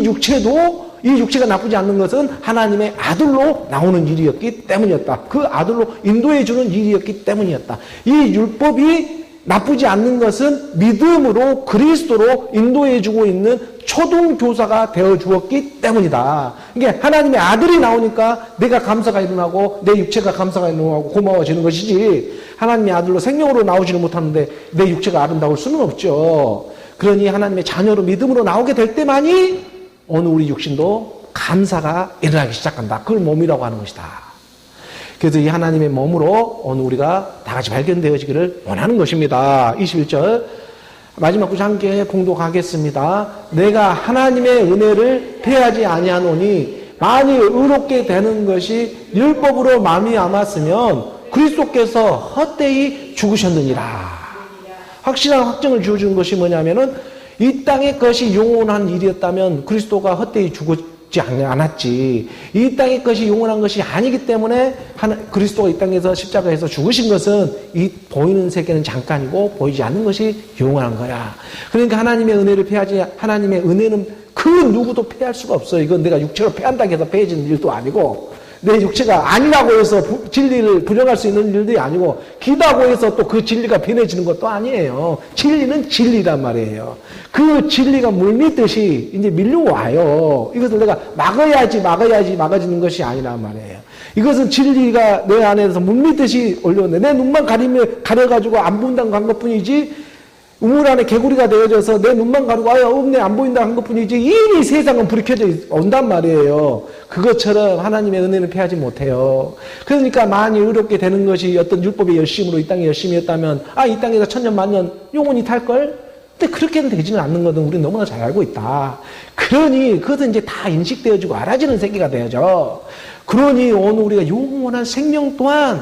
육체가 나쁘지 않는 것은 하나님의 아들로 나오는 일이었기 때문이었다. 그 아들로 인도해 주는 일이었기 때문이었다. 이 율법이 나쁘지 않는 것은 믿음으로 그리스도로 인도해주고 있는 초등교사가 되어주었기 때문이다. 이게 하나님의 아들이 나오니까 내가 감사가 일어나고 내 육체가 감사가 일어나고 고마워지는 것이지, 하나님의 아들로 생명으로 나오지는 못하는데 내 육체가 아름다울 수는 없죠. 그러니 하나님의 자녀로 믿음으로 나오게 될 때만이 오늘 우리 육신도 감사가 일어나기 시작한다. 그걸 몸이라고 하는 것이다. 그래서 이 하나님의 몸으로 오늘 우리가 다 같이 발견되어지기를 원하는 것입니다. 21절 마지막 구절 함께 봉독하겠습니다. 내가 하나님의 은혜를 패하지 아니하노니 만일 의롭게 되는 것이 율법으로 말미암았으면 그리스도께서 헛되이 죽으셨느니라. 확실한 확정을 주어주는 것이 뭐냐면은 이 땅의 것이 영원한 일이었다면 그리스도가 헛되이 죽었지 않았지. 이 땅의 것이 영원한 것이 아니기 때문에 그리스도가 이 땅에서 십자가에서 죽으신 것은 이 보이는 세계는 잠깐이고 보이지 않는 것이 영원한 거야. 그러니까 하나님의 은혜를 패하지, 하나님의 은혜는 그 누구도 패할 수가 없어. 이건 내가 육체로 패한다고 해서 패해지는 일도 아니고, 내 육체가 아니라고 해서 진리를 부정할 수 있는 일들이 아니고, 기다고 해서 또 그 진리가 변해지는 것도 아니에요. 진리는 진리란 말이에요. 그 진리가 물밀듯이 이제 밀려와요. 이것을 내가 막아지는 것이 아니란 말이에요. 이것은 진리가 내 안에서 물밀듯이 올려오는데, 내 눈만 가려가지고 안 보인다고 한 것 뿐이지, 우물 안에 개구리가 되어져서 내 눈만 가리고 없네 안 보인다 한 것뿐이지 이미 세상은 불이 켜져 온단 말이에요. 그것처럼 하나님의 은혜는 패하지 못해요. 그러니까 많이 의롭게 되는 것이 어떤 율법의 열심으로 이 땅에 열심이었다면 이 땅에서 천년 만년 영원히 탈걸? 근데 그렇게는 되지는 않는 것은 우리는 너무나 잘 알고 있다. 그러니 그것은 이제 다 인식되어지고 알아지는 세계가 되어져. 그러니 오늘 우리가 영원한 생명 또한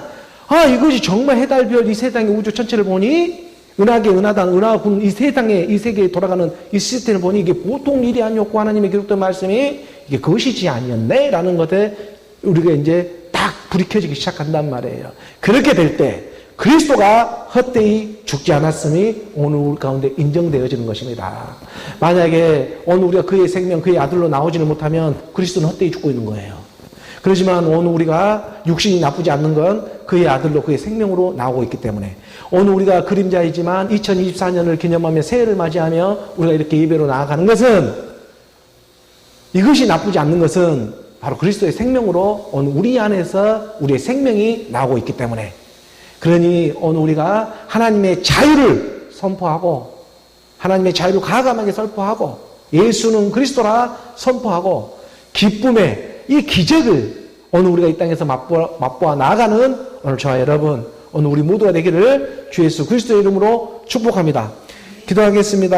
이것이 정말 해달별 이 세상의 우주 전체를 보니 은하계, 은하단, 은하군, 이 세계에 돌아가는 이 시스템을 보니 이게 보통 일이 아니었고 하나님의 기록된 말씀이 이게 그것이지 아니었네? 라는 것에 우리가 이제 딱 불이 켜지기 시작한단 말이에요. 그렇게 될 때 그리스도가 헛되이 죽지 않았음이 오늘 우리 가운데 인정되어지는 것입니다. 만약에 오늘 우리가 그의 생명, 그의 아들로 나오지는 못하면 그리스도는 헛되이 죽고 있는 거예요. 그렇지만 오늘 우리가 육신이 나쁘지 않는 건 그의 아들로 그의 생명으로 나오고 있기 때문에 오늘 우리가 그림자이지만 2024년을 기념하며 새해를 맞이하며 우리가 이렇게 예배로 나아가는 것은 이것이 나쁘지 않는 것은 바로 그리스도의 생명으로 오늘 우리 안에서 우리의 생명이 나오고 있기 때문에 그러니 오늘 우리가 하나님의 자유를 선포하고 하나님의 자유를 과감하게 선포하고 예수는 그리스도라 선포하고 기쁨의 이 기적을 오늘 우리가 이 땅에서 맛보아 나아가는 오늘 저와 여러분 오늘 우리 모두가 되기를 주 예수 그리스도의 이름으로 축복합니다. 기도하겠습니다.